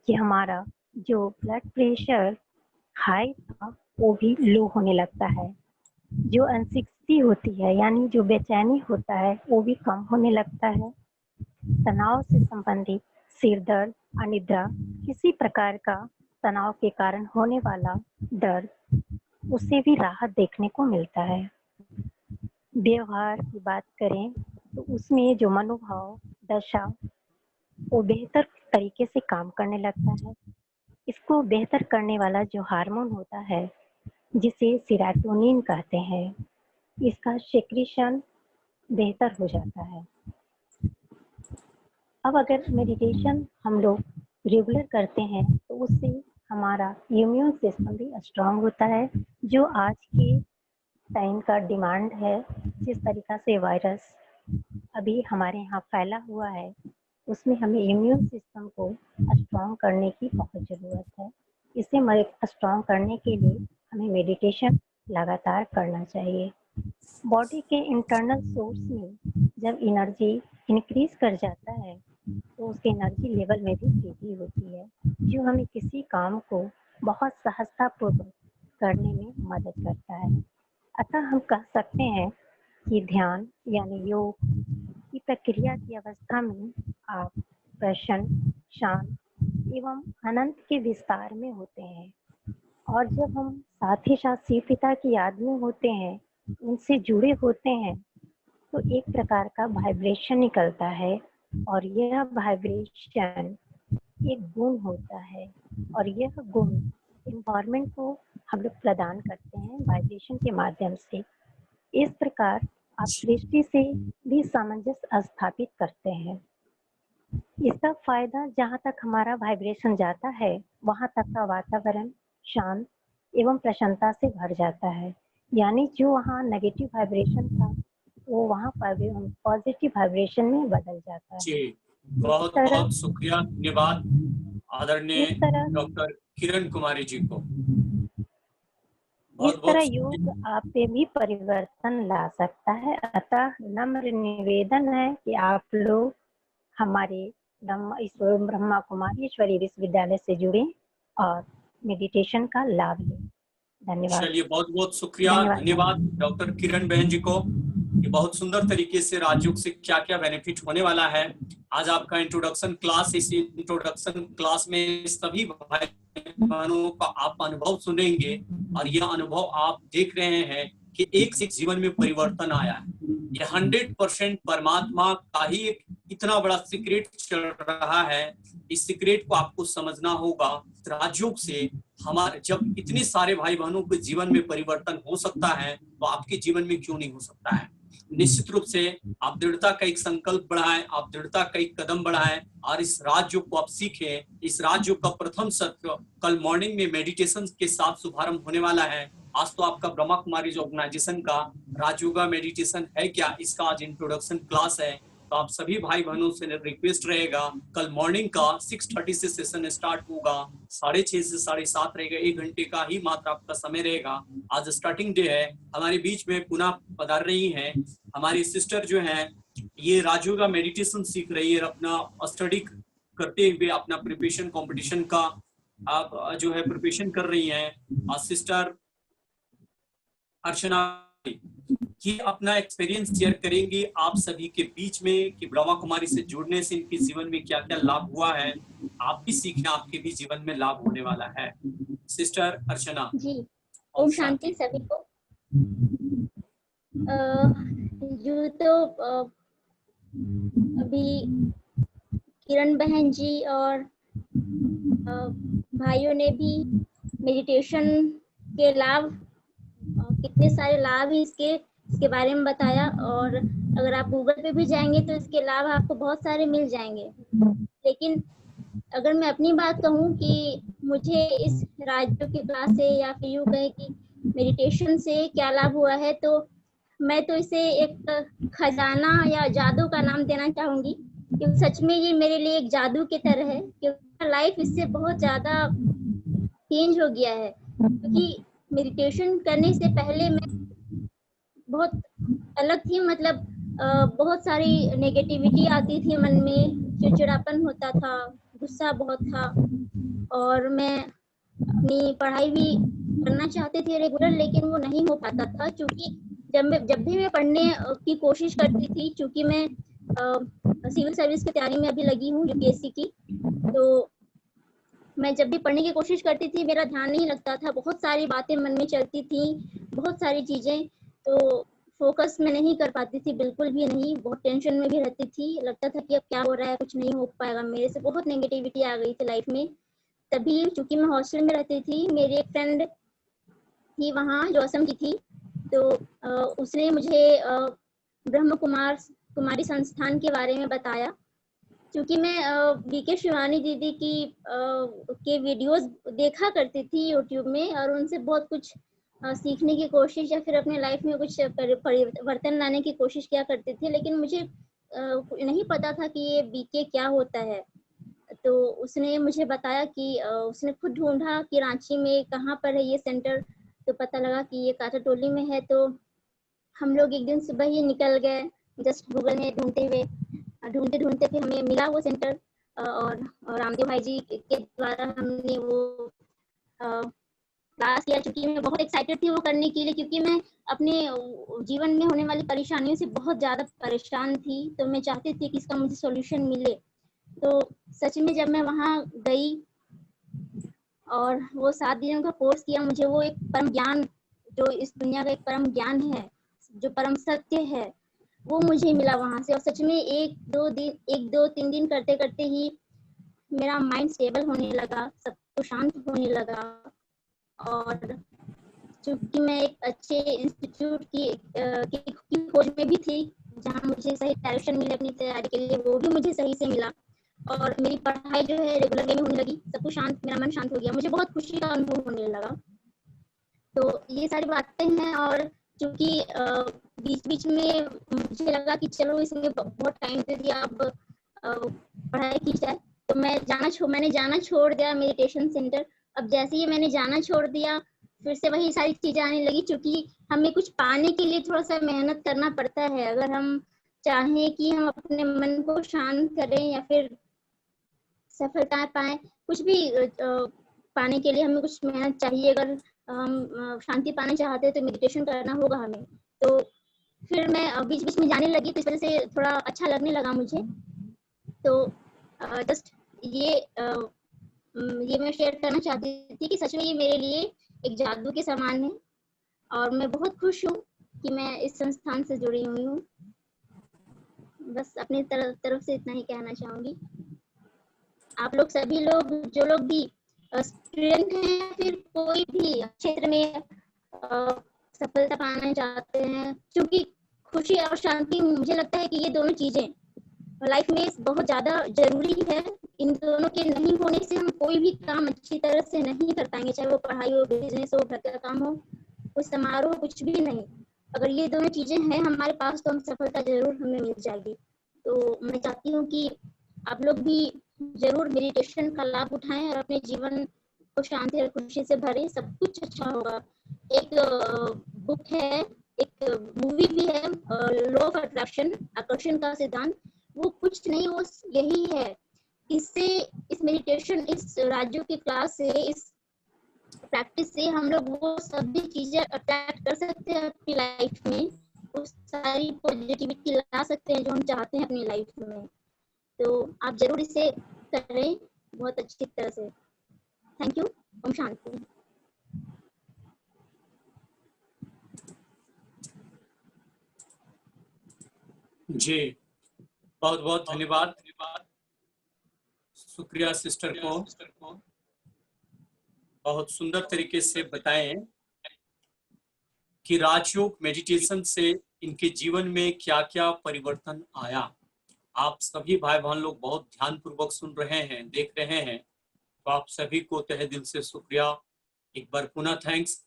कि हमारा जो ब्लड प्रेशर हाई था वो भी लो होने लगता है। जो एंग्जायटी होती है यानी जो बेचैनी होता है वो भी कम होने लगता है। तनाव से संबंधित सिर दर्द, अनिद्रा, किसी प्रकार का तनाव के कारण होने वाला दर्द, उससे भी राहत देखने को मिलता है। व्यवहार की बात करें तो उसमें जो मनोभाव, दशा वो बेहतर तरीके से काम करने लगता है। इसको बेहतर करने वाला जो हार्मोन होता है जिसे सेरोटोनिन कहते हैं, इसका सेक्रेशन बेहतर हो जाता है। अब अगर मेडिटेशन हम लोग रेगुलर करते हैं तो उससे हमारा इम्यून सिस्टम भी स्ट्रांग होता है, जो आज के टाइम का डिमांड है। जिस तरीका से वायरस अभी हमारे यहाँ फैला हुआ है उसमें हमें इम्यून सिस्टम को स्ट्रांग करने की बहुत ज़रूरत है। इसे स्ट्रांग करने के लिए हमें मेडिटेशन लगातार करना चाहिए। बॉडी के इंटरनल सोर्स में जब एनर्जी इंक्रीज कर जाता है तो उसके एनर्जी लेवल में भी वृद्धि होती है, जो हमें किसी काम को बहुत सहजतापूर्वक करने में मदद करता है। अतः हम कह सकते हैं कि ध्यान यानी योग की प्रक्रिया की अवस्था में आप प्रसन्न, शांत एवं अनंत के विस्तार में होते हैं। और जब हम साथ ही साथ शिव पिता की याद में होते हैं, उनसे जुड़े होते हैं, तो एक प्रकार का वाइब्रेशन निकलता है और यह वाइब्रेशन एक गुण होता है और यह गुण एनवायरनमेंट को हम लोग प्रदान करते हैं, वाइब्रेशन के माध्यम से। इस प्रकार आप सृष्टि से भी सामंजस्य स्थापित करते हैं। इसका फायदा जहाँ तक हमारा वाइब्रेशन जाता है वहाँ तक का वातावरण शांत एवं प्रसन्नता से भर जाता है। यानी जो वहाँ नेगेटिव वाइब्रेशन था वो वहाँ पॉजिटिव वाइब्रेशन में बदल जाता है। जी, बहुत बहुत शुक्रिया, धन्यवाद आदरणीय इस तरह डॉक्टर किरण कुमारी जी को। इस तरह योग आप पे भी परिवर्तन ला सकता है। अतः नम्र निवेदन है कि आप लोग हमारे ब्रह्मा कुमारी ईश्वरीय विश्वविद्यालय से जुड़े और मेडिटेशन का लाभ लें। धन्यवाद। चलिए, बहुत बहुत शुक्रिया, धन्यवाद डॉक्टर किरण बहन जी को। ये बहुत सुंदर तरीके से राजयोग से क्या क्या बेनिफिट होने वाला है। आज आपका इंट्रोडक्शन क्लास, इस इंट्रोडक्शन क्लास में सभी भाई बहनों का आप अनुभव सुनेंगे और यह अनुभव आप देख रहे हैं कि एक से जीवन में परिवर्तन आया है। ये 100% परमात्मा का ही एक इतना बड़ा सीक्रेट चल रहा है। इस सीक्रेट को आपको समझना होगा। राजयोग से हमारे जब इतने सारे भाई बहनों के जीवन में परिवर्तन हो सकता है तो आपके जीवन में क्यों नहीं हो सकता है। निश्चित रूप से आप दृढ़ता का एक संकल्प बढ़ाएं, आप दृढ़ता का एक कदम बढ़ाएं और इस राजयोग को आप सीखें। इस राजयोग का प्रथम सत्र कल मॉर्निंग में मेडिटेशन के साथ शुभारंभ होने वाला है। आज तो आपका ब्रह्मा कुमारी ऑर्गेनाइजेशन का राजयोगा मेडिटेशन है क्या, इसका आज इंट्रोडक्शन क्लास है। तो आप सभी भाई बहनों से रिक्वेस्ट रहेगा, कल मॉर्निंग का 6:30 से सेशन स्टार्ट होगा, 6:30 से 7:30 रहेगा। 1 घंटे का ही मात्र आपका समय रहेगा। आज स्टार्टिंग डे है। हमारे बीच में पुनः पधार रही हैं हमारी सिस्टर जो हैं, ये राजयोगा मेडिटेशन सीख रही है, अपना स्टडी करते हुए अपना प्रिपरेशन कंपटीशन का आप जो है प्रिपरेशन कर रही हैं। सिस्टर अर्चना ये अपना एक्सपीरियंस शेयर करेंगी आप सभी के बीच में कि ब्रह्मा कुमारी से जुड़ने से इनके जीवन में क्या क्या लाभ हुआ है। आप भी सीखना, आपके भी जीवन में लाभ होने वाला है। सिस्टर अर्चना जी, ओम शांति सभी को। जो तो अभी किरण बहन जी और भाइयों ने भी मेडिटेशन के लाभ, कितने सारे लाभ हैं इसके बारे में बताया। और अगर आप गूगल पे भी जाएंगे तो इसके लाभ आपको बहुत सारे मिल जाएंगे। लेकिन अगर मैं अपनी बात कहूँ कि मुझे इस राजयोग की क्लास से या फिर यूँ कहें कि मेडिटेशन से क्या लाभ हुआ है, तो मैं तो इसे एक खजाना या जादू का नाम देना चाहूँगी, क्योंकि सच में ये मेरे लिए एक जादू की तरह है। क्योंकि लाइफ इससे बहुत ज़्यादा चेंज हो गया है। क्योंकि मेडिटेशन करने से पहले मैं बहुत अलग थी, मतलब बहुत सारी नेगेटिविटी आती थी मन में, चिड़चिड़ापन होता था, गुस्सा बहुत था। और मैं अपनी पढ़ाई भी करना चाहती थी रेगुलर, लेकिन वो नहीं हो पाता था। क्योंकि जब भी मैं पढ़ने की कोशिश करती थी, क्योंकि मैं सिविल सर्विस की तैयारी में अभी लगी हूँ यूपीएससी की, तो मैं जब भी पढ़ने की कोशिश करती थी मेरा ध्यान नहीं लगता था। बहुत सारी बातें मन में चलती थी, बहुत सारी चीज़ें, तो फोकस में नहीं कर पाती थी, बिल्कुल भी नहीं। बहुत टेंशन में भी रहती थी, लगता था कि अब क्या हो रहा है, कुछ नहीं हो पाएगा मेरे से। बहुत नेगेटिविटी आ गई थी लाइफ में। तभी चूँकि मैं हॉस्टल में रहती थी, मेरी एक फ्रेंड थी वहाँ जो असम की थी, तो उसने मुझे ब्रह्म कुमारी संस्थान के बारे में बताया। क्योंकि मैं बीके शिवानी दीदी की के वीडियोस देखा करती थी यूट्यूब में, और उनसे बहुत कुछ सीखने की कोशिश या फिर अपने लाइफ में कुछ परिवर्तन लाने की कोशिश किया करती थी। लेकिन मुझे नहीं पता था कि ये बीके क्या होता है। तो उसने मुझे बताया कि उसने खुद ढूंढा कि रांची में कहाँ पर है ये सेंटर, तो पता लगा कि ये काठाटोली में है। तो हम लोग एक दिन सुबह ही निकल गए, जस्ट गूगल में ढूंढते फिर हमें मिला वो सेंटर, और रामदेव भाई जी के द्वारा हमने वो क्लास किया। चूँकि मैं बहुत एक्साइटेड थी वो करने के लिए, क्योंकि मैं अपने जीवन में होने वाली परेशानियों से बहुत ज़्यादा परेशान थी। तो मैं चाहती थी कि इसका मुझे सॉल्यूशन मिले। तो सच में जब मैं वहाँ गई और वो 7 दिनों का कोर्स किया, मुझे वो एक परम ज्ञान, जो इस दुनिया का एक परम ज्ञान है, जो परम सत्य है, वो मुझे मिला वहाँ से। और सच में 1-2-3 दिन करते करते ही मेरा माइंड स्टेबल होने लगा, सब कुछ शांत होने लगा। और चूंकि मैं एक अच्छे इंस्टीट्यूट की खोज में भी थी जहां मुझे सही डायरेक्शन मिले अपनी तैयारी के लिए, वो भी मुझे सही से मिला और मेरी पढ़ाई जो है रेगुलर वे में होने लगी। सब कुछ शांत, मेरा मन शांत हो गया, मुझे बहुत खुशी का अनुभव होने लगा। तो ये सारी बातें हैं। और चूंकि बीच बीच में मुझे लगा कि चलो इसमें बहुत टाइम दे दिया, अब पढ़ाई की जाए, तो मैंने जाना छोड़ दिया मेडिटेशन सेंटर। अब जैसे ही मैंने जाना छोड़ दिया, फिर से वही सारी चीजें आने लगी। क्योंकि हमें कुछ पाने के लिए थोड़ा सा मेहनत करना पड़ता है। अगर हम चाहें कि हम अपने मन को शांत करें या फिर सफलता पाए, कुछ भी पाने के लिए हमें कुछ मेहनत चाहिए। अगर हम शांति पाना चाहते हैं तो मेडिटेशन करना होगा हमें। तो फिर मैं बीच बीच में जाने लगी, तो इस वजह से थोड़ा अच्छा लगने लगा मुझे। तो जस्ट ये मैं शेयर करना चाहती थी कि सच में ये मेरे लिए एक जादू के समान है और मैं बहुत खुश हूँ कि मैं इस संस्थान से जुड़ी हुई हूँ। बस अपनी तरफ से इतना ही कहना चाहूंगी। आप लोग सभी लोग, जो लोग भी स्टूडेंट हैं, फिर कोई भी क्षेत्र में सफलता पाना चाहते हैं, क्योंकि खुशी और शांति, मुझे लगता है कि ये दोनों चीजें लाइफ में बहुत ज्यादा जरूरी है। इन दोनों के नहीं होने से हम कोई भी काम अच्छी तरह से नहीं कर पाएंगे, चाहे वो पढ़ाई हो, बिजनेस हो, घर का काम हो, कुछ समारोह, कुछ भी नहीं। अगर ये दोनों चीजें हैं हमारे पास तो हम सफलता जरूर हमें मिल जाएगी। तो मैं चाहती हूँ कि आप लोग भी जरूर मेडिटेशन का लाभ उठाएं और अपने जीवन को शांति और खुशी से भरें, सब कुछ अच्छा होगा। एक बुक है, एक मूवी भी है, लॉ ऑफ अट्रैक्शन, आकर्षण का सिद्धांत। वो कुछ नहीं, वो यही है। इससे, इस मेडिटेशन, इस राजयोग की क्लास से, इस प्रैक्टिस से हम लोग वो सभी चीजें अट्रैक्ट कर सकते हैं अपनी लाइफ में, वो सारी पॉजिटिविटी ला सकते हैं जो हम चाहते हैं अपनी लाइफ में। तो आप जरूर इसे करें बहुत अच्छी तरह से। Thank you. ओम शांति। जी, बहुत बहुत धन्यवाद। शुक्रिया सिस्टर को, बहुत सुंदर तरीके से बताएं कि राजयोग मेडिटेशन से इनके जीवन में क्या क्या परिवर्तन आया। आप सभी भाई बहन लोग बहुत ध्यान पूर्वक सुन रहे हैं, देख रहे हैं, तो आप सभी को तहे दिल से शुक्रिया, एक बार पुनः थैंक्स।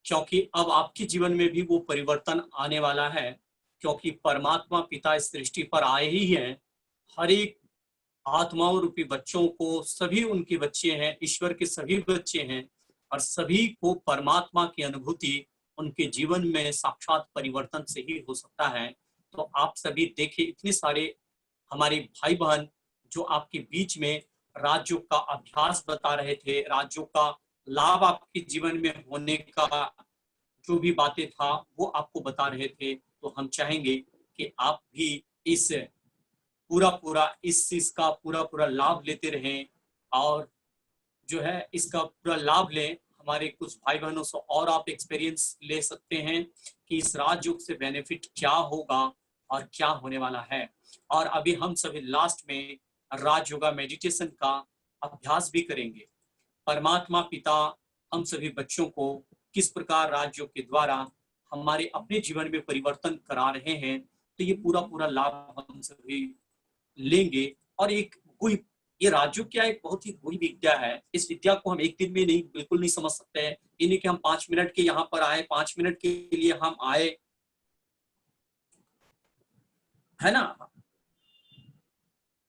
क्योंकि अब आपके जीवन में भी वो परिवर्तन आने वाला है, क्योंकि परमात्मा पिता इस सृष्टि पर आए ही हैं। हर एक आत्माओं रूपी बच्चों को, सभी उनके बच्चे हैं, ईश्वर के सभी बच्चे हैं, और सभी को परमात्मा की अनुभूति उनके जीवन में साक्षात परिवर्तन से ही हो सकता है। तो आप सभी देखिए, इतने सारे हमारे भाई बहन जो आपके बीच में राजयोग का अभ्यास बता रहे थे, राजयोग का लाभ आपके जीवन में होने का जो भी बातें था वो आपको बता रहे थे। तो हम चाहेंगे कि आप भी इस चीज का पूरा लाभ लेते रहें, और जो है इसका पूरा लाभ लें। हमारे कुछ भाई बहनों से और आप एक्सपीरियंस ले सकते हैं कि इस राजयोग से बेनिफिट क्या होगा और क्या होने वाला है। और अभी हम सभी लास्ट में राजयोगा मेडिटेशन का अभ्यास भी करेंगे। परमात्मा पिता हम सभी बच्चों को किस प्रकार राजयोग के द्वारा हमारे अपने जीवन में परिवर्तन करा रहे हैं, तो ये पूरा लाभ हम सभी लेंगे। और ये राजयोग क्या, एक बहुत ही बुरी विद्या है। इस विद्या को हम एक दिन में नहीं, बिल्कुल नहीं समझ सकते हैं। ये नहीं कि हम 5 मिनट के यहाँ पर आए, 5 मिनट के लिए हम आए, है ना।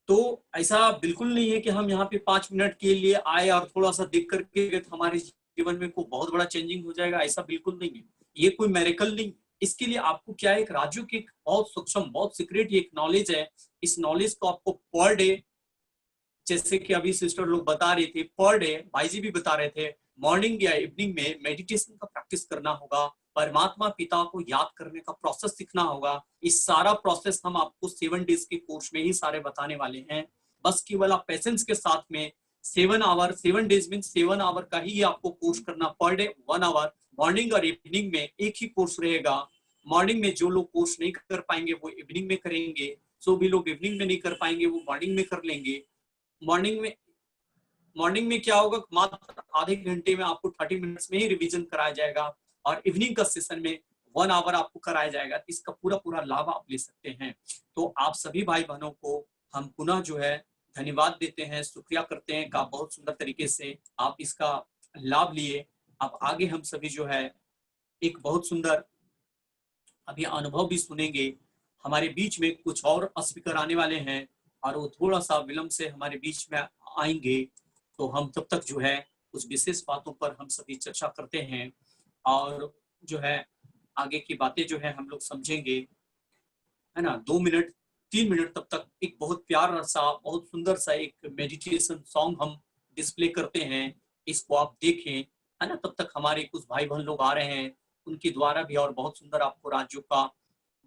तो ऐसा बिल्कुल नहीं है कि हम यहाँ पे 5 मिनट के लिए आए और थोड़ा सा देख करके हमारे जीवन में कोई बहुत बड़ा चेंजिंग हो जाएगा, ऐसा बिल्कुल नहीं है। ये कोई मेरेकल नहीं। इसके लिए आपको क्या है, एक राजयोग की एक बहुत सूक्ष्म, बहुत सीक्रेट एक नॉलेज है। इस नॉलेज को आपको पर डे, जैसे कि अभी सिस्टर लोग बता रही थी, पर डे भाई जी भी बता रहे थे, मॉर्निंग या इवनिंग में मेडिटेशन का प्रैक्टिस करना होगा, परमात्मा पिता को याद करने का प्रोसेस सीखना होगा। इस सारा प्रोसेस हम आपको 7 डेज के कोर्स में ही सारे बताने वाले हैं। बस केवल आप पेशेंस के साथ में 7 डेज में 7 आवर का ही आपको कोर्स करना, पर डे 1 आवर। मॉर्निंग और इवनिंग में एक ही कोर्स रहेगा। मॉर्निंग में जो लोग कोर्स नहीं कर पाएंगे वो इवनिंग में करेंगे, जो भी लोग इवनिंग में नहीं कर पाएंगे वो मॉर्निंग में कर लेंगे। मॉर्निंग में क्या होगा, मात्र आधे घंटे में आपको 30 मिनट्स में ही रिवीजन कराया जाएगा और इवनिंग का सेशन में 1 आवर आपको कराया जाएगा। इसका पूरा लाभ आप ले सकते हैं। तो आप सभी भाई बहनों को हम पुनः जो है धन्यवाद देते हैं, शुक्रिया करते हैं कि आप बहुत सुंदर तरीके से आप इसका लाभ लिए। आप आगे हम सभी जो है एक बहुत सुंदर अभी अनुभव भी सुनेंगे। हमारे बीच में कुछ और स्पीकर आने वाले हैं और वो थोड़ा सा विलंब से हमारे बीच में आएंगे, तो हम तब तक जो है कुछ विशेष बातों पर हम सभी चर्चा करते हैं और जो है आगे की बातें जो है हम लोग समझेंगे, है ना। 2 मिनट 3 मिनट तब तक एक बहुत प्यारा सा, बहुत सुंदर सा एक मेडिटेशन सॉन्ग हम डिस्प्ले करते हैं, इसको आप देखें, है ना। तब तक हमारे कुछ भाई बहन लोग आ रहे हैं, उनके द्वारा भी और बहुत सुंदर आपको राजयोग का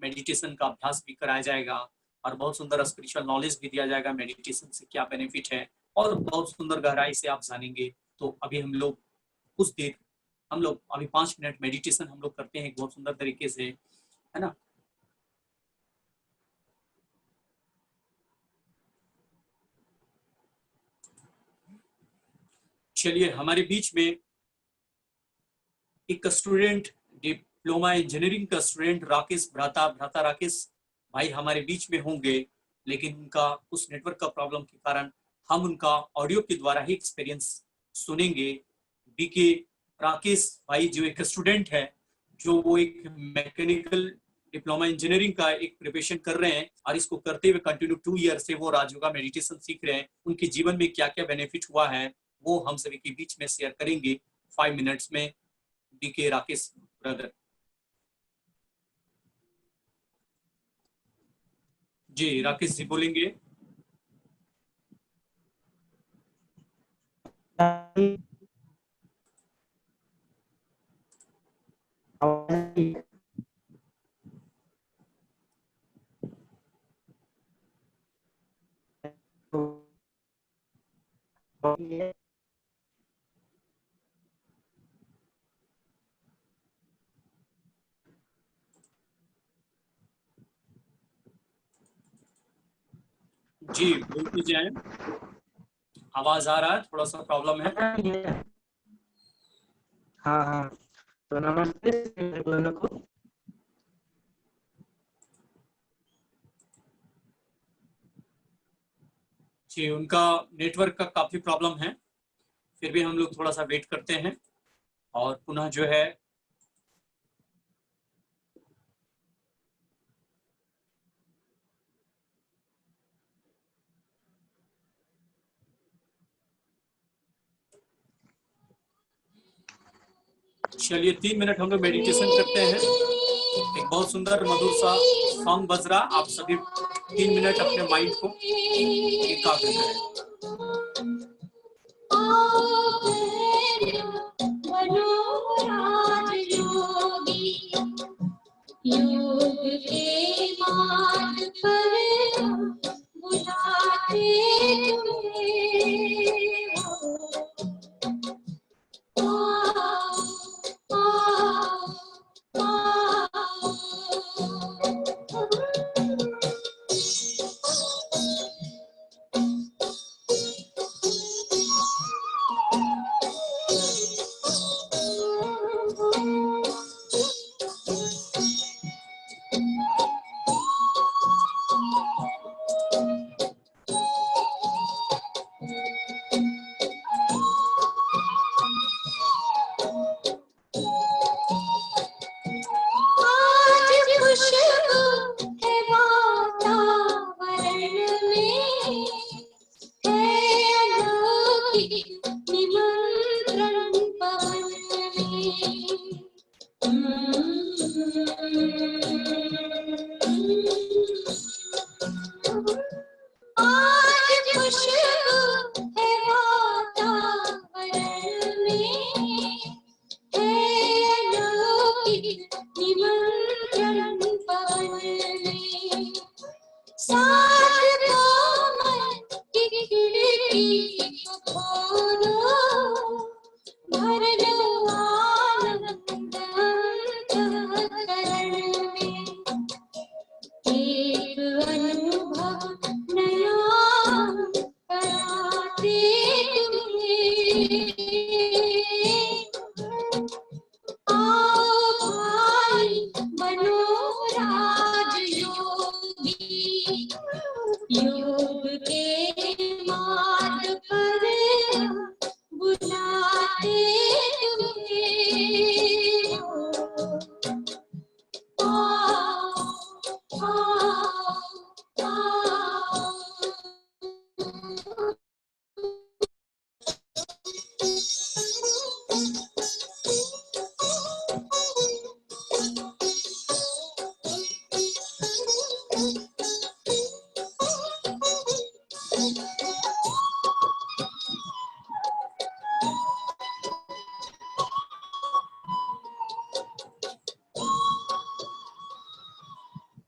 मेडिटेशन का अभ्यास भी कराया जाएगा और बहुत सुंदर स्पिरिचुअल नॉलेज भी दिया जाएगा, मेडिटेशन से क्या बेनिफिट है और बहुत सुंदर गहराई से आप जानेंगे। तो अभी हम लोग कुछ देर अभी 5 मिनट मेडिटेशन हम लोग करते हैं बहुत सुंदर तरीके से, है ना। चलिए, हमारे बीच में एक स्टूडेंट, डिप्लोमा इंजीनियरिंग का स्टूडेंट राकेश भ्राता राकेश भाई हमारे बीच में होंगे, लेकिन उनका उस नेटवर्क का प्रॉब्लम के कारण हम उनका ऑडियो के द्वारा ही एक्सपीरियंस सुनेंगे। बीके राकेश भाई जो एक स्टूडेंट है, जो वो एक मैकेनिकल डिप्लोमा इंजीनियरिंग का एक प्रिपरेशन कर रहे हैं और इसको करते हुए कंटिन्यू 2 ईयर से वो राजयोगा मेडिटेशन सीख रहे हैं। उनके जीवन में क्या क्या बेनिफिट हुआ है वो हम सभी के बीच में शेयर करेंगे 5 मिनट्स में। बीके राकेश ब्रदर जी, राकेश जी बोलेंगे। जी बोल जाए, आवाज आ रहा है, थोड़ा सा प्रॉब्लम है। हाँ तो नमस्ते दोनों को। जी, उनका नेटवर्क का काफी प्रॉब्लम है, फिर भी हम लोग थोड़ा सा वेट करते हैं और पुनः जो है चलिए 3 मिनट हम लोग मेडिटेशन करते हैं। एक बहुत सुंदर मधुर सा सॉन्ग बज रहा, आप सभी 3 मिनट अपने माइंड को एकाग्र करें। योग के मार्ग पर बुलाते तुम्हें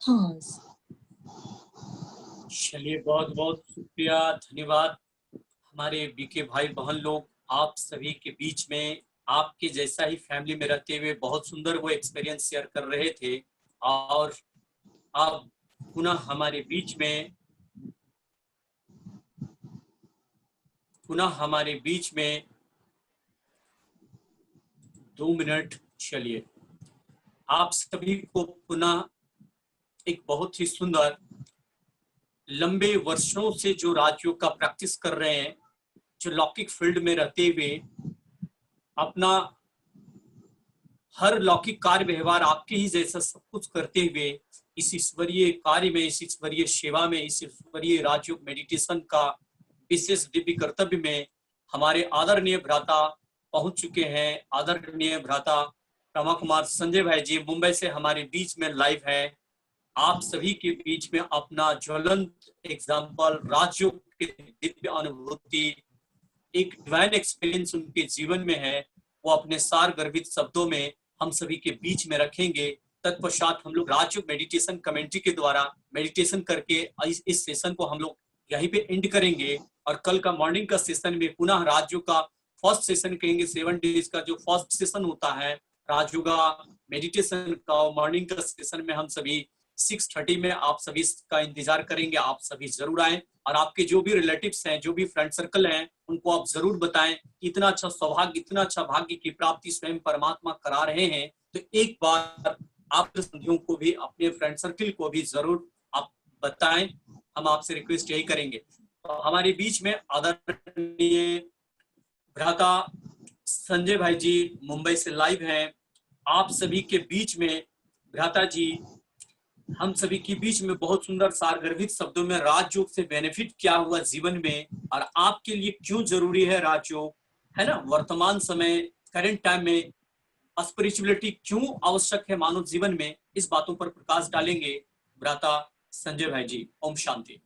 pause. चलिए, बहुत बहुत शुक्रिया, धन्यवाद हमारे बीके भाई बहन लोग। आप सभी के बीच में आपके जैसा ही फैमिली में रहते हुए बहुत सुंदर वो एक्सपीरियंस शेयर कर रहे थे, और आप पुनः हमारे बीच में 2 मिनट। चलिए, आप सभी को पुनः एक बहुत ही सुंदर, लंबे वर्षों से जो राजयोग का प्रैक्टिस कर रहे हैं, जो लौकिक फील्ड में रहते हुए अपना हर लौकिक कार्य व्यवहार आपके ही जैसा सब कुछ करते हुए इस ईश्वरीय कार्य में, इस ईश्वरीय सेवा में, इस ईश्वरीय राजयोग मेडिटेशन का विशेष दिव्य कर्तव्य में हमारे आदरणीय भ्राता पहुंच चुके हैं। आदरणीय भ्राता रमा कुमार संजय भाई जी मुंबई से हमारे बीच में लाइव है। आप सभी के बीच में अपना ज्वलंत एग्जाम्पल, राजयोग की दिव्य अनुभूति, एक डिवाइन एक्सपीरियंस उनके जीवन में है, वो अपने सार गर्भित शब्दों में हम सभी के बीच में रखेंगे। तत्पश्चात हम लोग राजयोग मेडिटेशन कमेंट्री के द्वारा मेडिटेशन करके इस सेशन को हम लोग यहीं पे एंड करेंगे, और कल का मॉर्निंग का सेशन में पुनः राजयोग का फर्स्ट सेशन कहेंगे। 7 डेज का जो फर्स्ट सेशन होता है राजयोगा मेडिटेशन का, मॉर्निंग का सेशन में हम सभी 6:30 में आप सभी का इंतजार करेंगे। आप सभी जरूर आए, और आपके जो भी रिलेटिव्स हैं, जो भी फ्रेंड सर्कल हैं, उनको आप जरूर बताएं कि इतना अच्छा सौभाग्य, इतना अच्छा भाग्य की प्राप्ति स्वयं परमात्मा करा रहे हैं। तो एक बार आप संधियों को भी, अपने फ्रेंड सर्कल को भी जरूर आप बताएं। हम आपसे रिक्वेस्ट यही करेंगे। तो हमारे बीच में आदरणीय भ्राता संजय भाई जी मुंबई से लाइव हैं। आप सभी के बीच में भ्राता जी, हम सभी के बीच में बहुत सुंदर सारगर्भित शब्दों में राजयोग से बेनिफिट क्या हुआ जीवन में, और आपके लिए क्यों जरूरी है राजयोग, है ना, वर्तमान समय करंट टाइम में स्पिरिचुअलिटी क्यों आवश्यक है मानव जीवन में, इस बातों पर प्रकाश डालेंगे भ्राता संजय भाई जी। ओम शांति।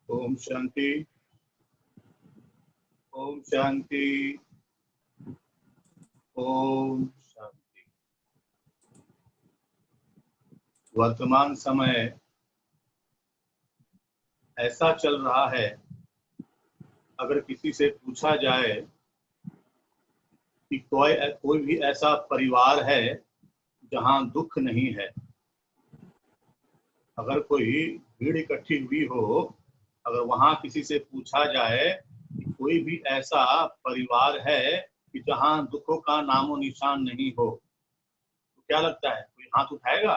ओम शांति, ओम शांति, ओम शांति। वर्तमान समय ऐसा चल रहा है, अगर किसी से पूछा जाए कि कोई भी ऐसा परिवार है जहां दुख नहीं है, अगर कोई भीड़ इकट्ठी हुई हो, अगर वहां किसी से पूछा जाए कि कोई भी ऐसा परिवार है कि जहां दुखों का नामो निशान नहीं हो, तो क्या लगता है कोई हाथ उठाएगा?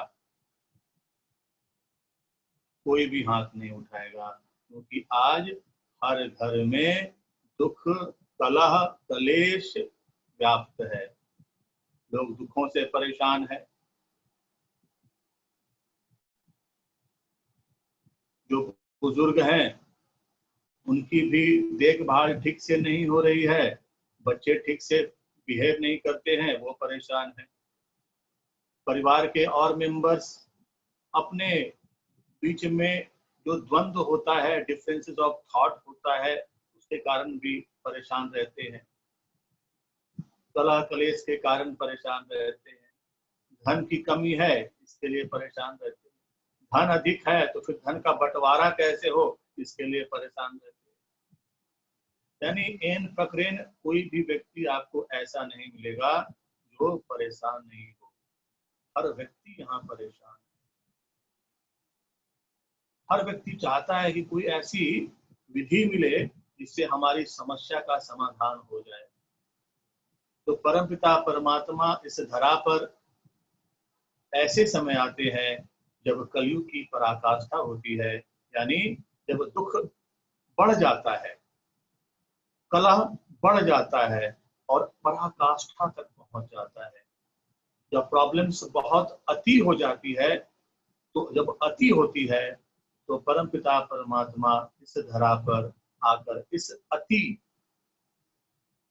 कोई भी हाथ नहीं उठाएगा, क्योंकि आज हर घर में दुख, कलह, कलेश व्याप्त है। लोग दुखों से परेशान है। जो बुजुर्ग हैं उनकी भी देखभाल ठीक से नहीं हो रही है, बच्चे ठीक से बिहेव नहीं करते हैं, वो परेशान है। परिवार के और मेंबर्स अपने बीच में जो द्वंद्व होता है, डिफरेंसेस ऑफ थॉट होता है, उसके कारण भी परेशान रहते हैं। कलह कलेश के कारण परेशान रहते हैं। धन की कमी है, इसके लिए परेशान रहते हैं। धन अधिक है तो फिर धन का बंटवारा कैसे हो, इसके लिए परेशान रहते हैं। यानी एन फकरेन कोई भी व्यक्ति आपको ऐसा नहीं मिलेगा जो परेशान नहीं हो। हर व्यक्ति यहाँ परेशान है। हर व्यक्ति चाहता है कि कोई ऐसी विधि मिले जिससे हमारी समस्या का समाधान हो जाए। तो परमपिता परमात्मा इस धरा पर ऐसे समय आते हैं जब कलयुग की पराकाष्ठा होती है, यानी जब दुख बढ़ जाता है, कलह बढ़ जाता है और पराकाष्ठा तक पहुंच जाता है। जब प्रॉब्लम्स बहुत अति हो जाती है, तो जब अति होती है तो परमपिता परमात्मा इस धरा पर आकर इस अति,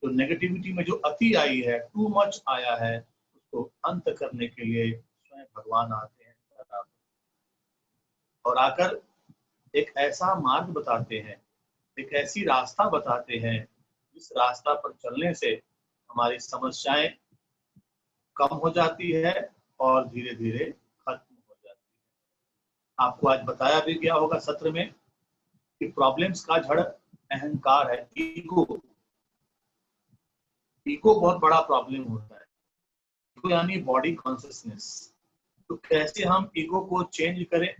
जो नेगेटिविटी में जो अति आई है, टू मच आया है, उसको अंत करने के लिए स्वयं भगवान आते हैं धरा पर, और आकर एक ऐसा मार्ग बताते हैं, एक ऐसी रास्ता बताते हैं जिस रास्ता पर चलने से हमारी समस्याएं कम हो जाती है और धीरे धीरे खत्म हो जाती है। आपको आज बताया भी गया होगा सत्र में कि प्रॉब्लम्स का जड़ अहंकार है, ईगो। ईगो बहुत बड़ा प्रॉब्लम होता है। ईगो यानी बॉडी कॉन्शियसनेस। तो कैसे हम ईगो को चेंज करें,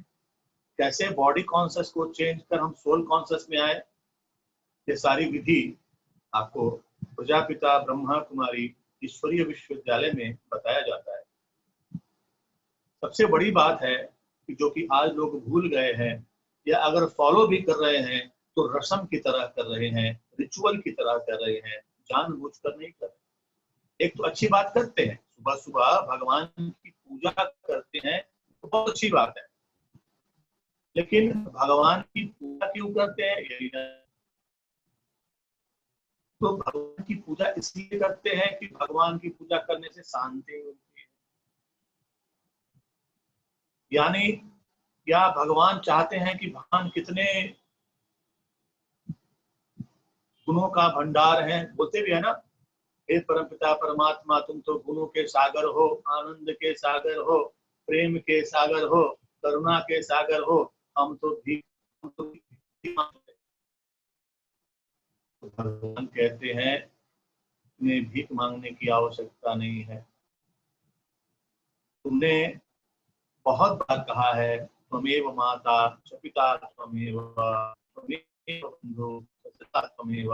कैसे बॉडी कॉन्शियस को चेंज कर हम सोल कॉन्शियस में आए, ये सारी विधि आपको प्रजापिता ब्रह्मा कुमारी ईश्वरीय विश्वविद्यालय में बताया जाता है। सबसे बड़ी बात है कि जो कि आज लोग भूल गए हैं, या अगर फॉलो भी कर रहे हैं तो रस्म की तरह कर रहे हैं, रिचुअल की तरह कर रहे हैं, जानबूझकर नहीं कर रहे। एक तो अच्छी बात करते हैं, सुबह सुबह भगवान की पूजा करते हैं, तो बहुत अच्छी बात है, लेकिन भगवान की पूजा क्यों करते हैं यही नहीं। तो भगवान की पूजा इसलिए करते हैं कि भगवान की पूजा करने से शांति मिलती है, यानी क्या भगवान चाहते हैं कि भगवान कितने गुणों का भंडार है, बोलते भी है ना, हे परमपिता परमात्मा तुम तो गुणों के सागर हो, आनंद के सागर हो, प्रेम के सागर हो, करुणा के सागर हो, हम तो भीख मांगते। तो भगवान कहते हैं तुम्हें भीख मांगने की आवश्यकता नहीं है। तुमने बहुत बार कहा है त्वमेव माता च पिता त्वमेव त्वमेव बंधु सखा त्वमेव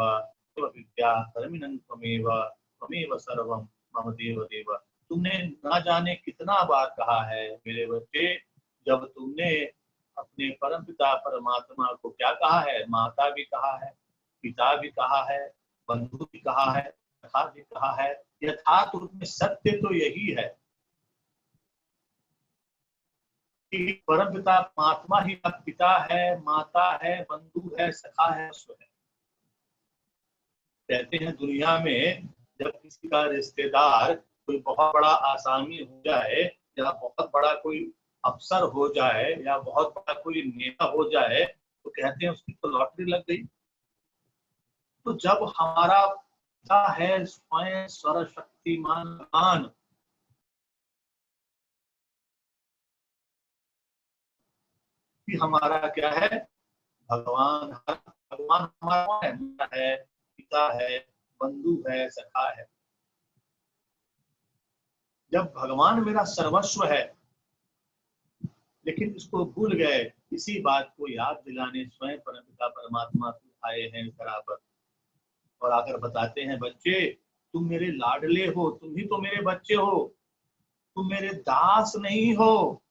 विद्या धर्मिणं त्वमेव त्वमेव सर्वं मम देव देव। तुमने ना जाने कितना बार कहा है मेरे बच्चे, जब तुमने अपने परमपिता परमात्मा को क्या कहा है, माता भी कहा है, पिता भी कहा है, बंधु भी कहा है, सखा भी कहा है। यथार्थ रूप में सत्य तो यही है कि परमपिता परमात्मा ही पिता है, माता है, बंधु है, सखा है, स्व है। कहते हैं दुनिया में जब किसी का रिश्तेदार कोई बहुत बड़ा आसामी हो जाए, या बहुत बड़ा कोई अफसर हो जाए, या बहुत बड़ा कोई नेता हो जाए, तो कहते हैं उसकी तो लॉटरी लग गई। तो जब हमारा पिता है स्वयं सर्वशक्तिमान भगवान, कि हमारा क्या है, भगवान भगवान हमारा है, पिता है, बंधु है, सखा है। जब भगवान मेरा सर्वस्व है, लेकिन इसको भूल गए, इसी बात को याद दिलाने स्वयं परमपिता परमात्मा आए हैं धरा पर, और आकर बताते हैं बच्चे तुम मेरे लाडले हो, तुम ही तो मेरे बच्चे हो, तुम मेरे दास नहीं हो।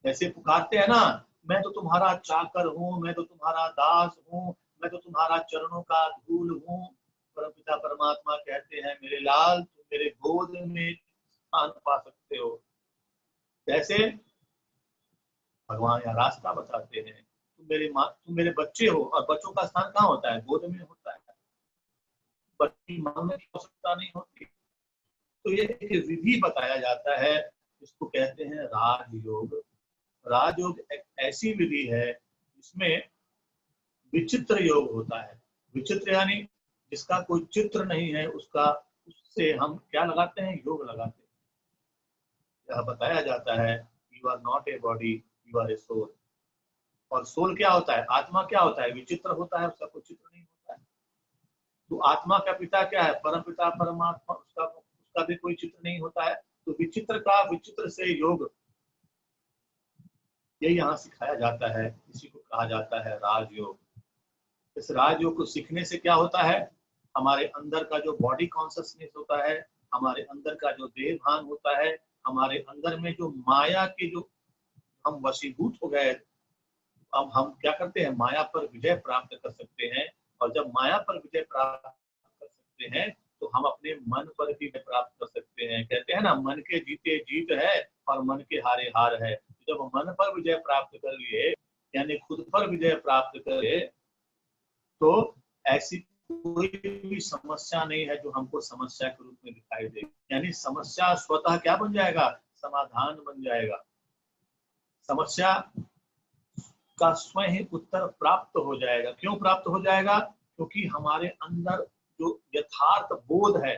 ऐसे पुकारते हैं ना, मैं तो तुम्हारा चाकर हूँ, मैं तो तुम्हारा दास हूँ, मैं तो तुम्हारा चरणों का धूल हूँ। परमपिता परमात्मा कहते हैं मेरे लाल तुम मेरे गोद में स्थान पा सकते हो। कैसे? भगवान यहाँ रास्ता बताते हैं, तुम मेरे बच्चे हो, और बच्चों का स्थान कहाँ होता है, गोद में होता है, बच्ची मांगने की आवश्यकता नहीं होती। तो ये एक विधि बताया जाता है, इसको कहते हैं राजयोग। राजयोग एक ऐसी विधि है जिसमें विचित्र योग होता है। विचित्र यानी जिसका कोई चित्र नहीं है, उससे हम क्या लगाते हैं, योग लगाते हैं। यह बताया जाता है you are not a body, you are a soul. और सोल क्या होता है, आत्मा क्या होता है, विचित्र होता है, उसका कोई चित्र नहीं होता है। तो आत्मा का पिता क्या है, परम पिता परमात्मा, उसका भी कोई चित्र नहीं होता है। तो विचित्र का विचित्र से योग, ये यहाँ सिखाया जाता है, इसी को कहा जाता है राजयोग। इस राजयोग को सीखने से क्या होता है, हमारे अंदर का जो बॉडी कॉन्शियसनेस होता है, हमारे अंदर का जो देह भान होता है, हमारे अंदर में जो माया के जो हम वशीभूत हो गए, अब हम क्या करते हैं, माया पर विजय प्राप्त कर सकते हैं। और जब माया पर विजय प्राप्त कर सकते हैं तो हम अपने मन पर भी विजय प्राप्त कर सकते हैं। कहते हैं ना, मन के जीते जीत है और मन के हारे हार है। जब मन पर विजय प्राप्त कर लिए, यानी खुद पर विजय प्राप्त करे, तो ऐसी कोई भी समस्या नहीं है जो हमको समस्या के रूप में दिखाई दे। यानी समस्या स्वतः क्या बन जाएगा, समाधान बन जाएगा। समस्या का स्वयं ही उत्तर प्राप्त हो जाएगा। क्यों प्राप्त हो जाएगा? क्योंकि हमारे अंदर जो यथार्थ बोध है,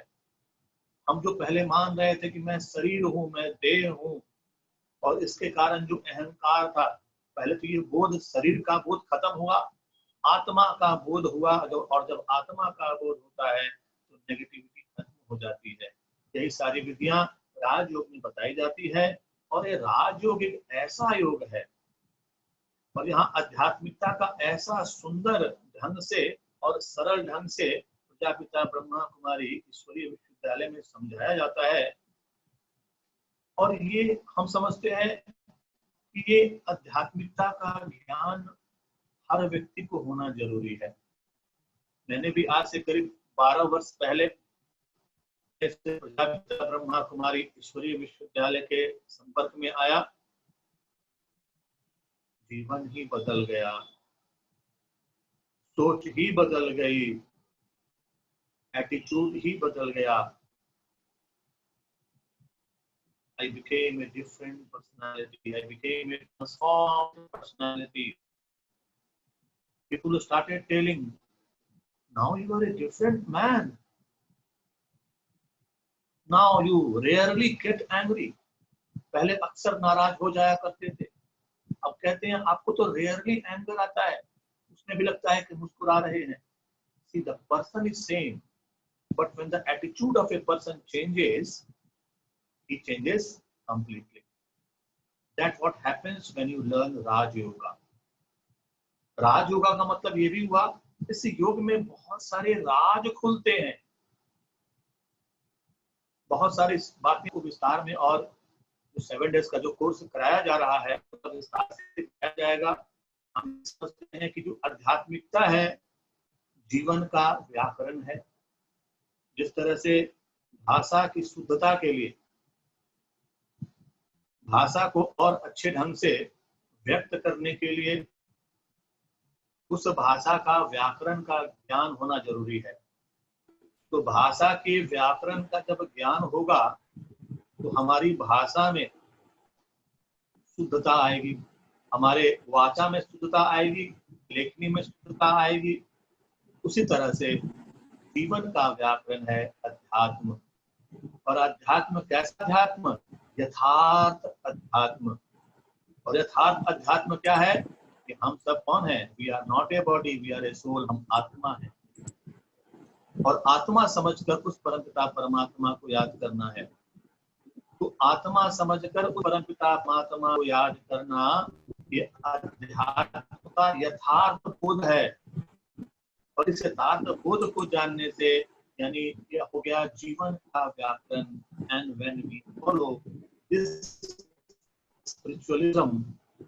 हम जो पहले मान रहे थे कि मैं शरीर हूं, मैं देह हूं, और इसके कारण जो अहंकार था, पहले तो ये बोध, शरीर का बोध खत्म हुआ, आत्मा का बोध हुआ, और जब आत्मा का बोध होता है तो नेगेटिविटी खत्म हो जाती है। यही सारी विधियां राजयोग में बताई जाती है, और ये राजयोग एक ऐसा योग है, और यहाँ आध्यात्मिकता का ऐसा सुंदर ढंग से और सरल ढंग से प्रजापिता ब्रह्मा कुमारी ईश्वरीय विश्वविद्यालय में समझाया जाता है। और ये हम समझते हैं कि ये आध्यात्मिकता का ज्ञान हर व्यक्ति को होना जरूरी है। मैंने भी आज से करीब 12 वर्ष पहले प्रजापिता ब्रह्मा कुमारी ईश्वरीय विश्वविद्यालय के संपर्क में आया, जीवन ही बदल गया, सोच ही बदल गई, एटीट्यूड ही बदल गया। I became a different personality. I became a transformed personality. People started telling, now you are a different man. Now you rarely get angry. पहले अक्सर नाराज हो जाया करते थे, अब कहते हैं आपको तो रेयरली एंगर आता है, उसमें भी लगता है कि मुस्कुरा रहे हैं। See, the person is same, but when the attitude of a person changes, he changes completely. That's what happens when you learn Raj Yoga. राज योगा का मतलब ये भी हुआ, इस योग में बहुत सारे राज खुलते हैं। बहुत सारी बातें को विस्तार में, और जो 7 डेज का जो कोर्स कराया जा रहा है विस्तार से कराया जाएगा। हम समझते हैं कि जो आध्यात्मिकता है जीवन का व्याकरण है। जिस तरह से भाषा की शुद्धता के लिए, भाषा को और अच्छे ढंग से व्यक्त करने के लिए उस भाषा का व्याकरण का ज्ञान होना जरूरी है। तो भाषा के व्याकरण का जब ज्ञान होगा तो हमारी भाषा में शुद्धता आएगी, हमारे वाचा में शुद्धता आएगी, लेखनी में शुद्धता आएगी। उसी तरह से जीवन का व्याकरण है अध्यात्म। और अध्यात्म कैसा अध्यात्म? यथार्थ अध्यात्म। और यथार्थ अध्यात्म क्या है कि हम सब कौन है? We are not a body, we are a soul. हम आत्मा है, और आत्मा समझकर उस परमपिता परमात्मा को याद करना है। तो आत्मा समझकर उस परमपिता परमात्मा को याद करना, ये अध्यात्म का यथार्थ बोध है। और इस यथार्थ बोध को जानने से यानी ये हो गया जीवन का व्याकरण। And when we follow this spiritualism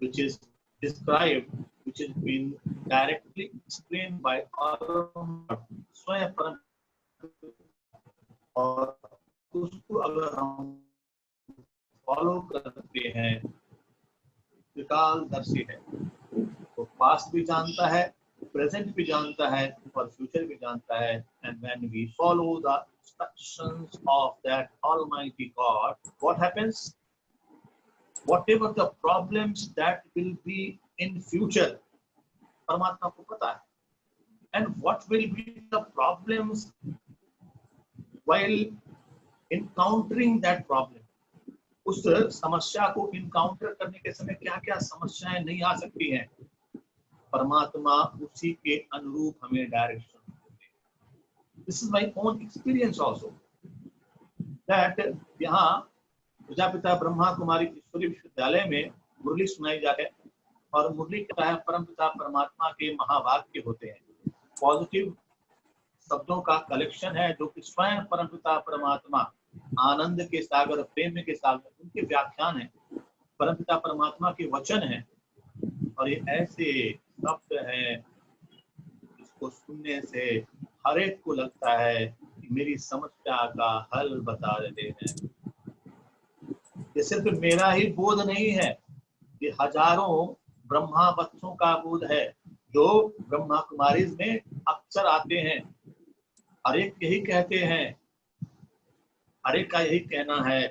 which is described, which has been directly explained by our स्वयं परम, और उसको अगर हम फॉलो करते हैं, त्रिकालदर्शी है, तो पास्ट भी जानता है, प्रेजेंट भी जानता है, और फ्यूचर भी जानता है। And when we follow the instructions of that almighty God, what happens? Whatever the problems that will be in future, परमात्मा को पता है। And what will be the problems while encountering that problem? उस समस्या को इनकाउंटर करने के समय क्या क्या समस्याएं नहीं आ सकती हैं, परमात्मा उसी के अनुरूप हमें डायरेक्शन देते हैं। This is my own experience also, that यहाँ प्रजापिता ब्रह्मा कुमारी ईश्वरीय विश्वविद्यालय में मुरली सुनाई जाती है, और मुरली क्या है? परमपिता परमात्मा के महावाक्य होते हैं, पॉजिटिव शब्दों का कलेक्शन है, जो कि स्वयं परमपिता परमात्मा आनंद के सागर, प्रेम के सागर, उनके व्याख्यान है, परमपिता परमात्मा के वचन है। और ये ऐसे शब्द हैं जिसको सुनने से हर एक को लगता है कि मेरी समस्या का हल बता रहे हैं। ये सिर्फ मेरा ही बोध नहीं है, ये हजारों ब्रह्मा बच्चों का बोध है जो ब्रह्मा कुमारी में अक्सर आते हैं। हर एक यही कहते हैं, हर एक का यही कहना है,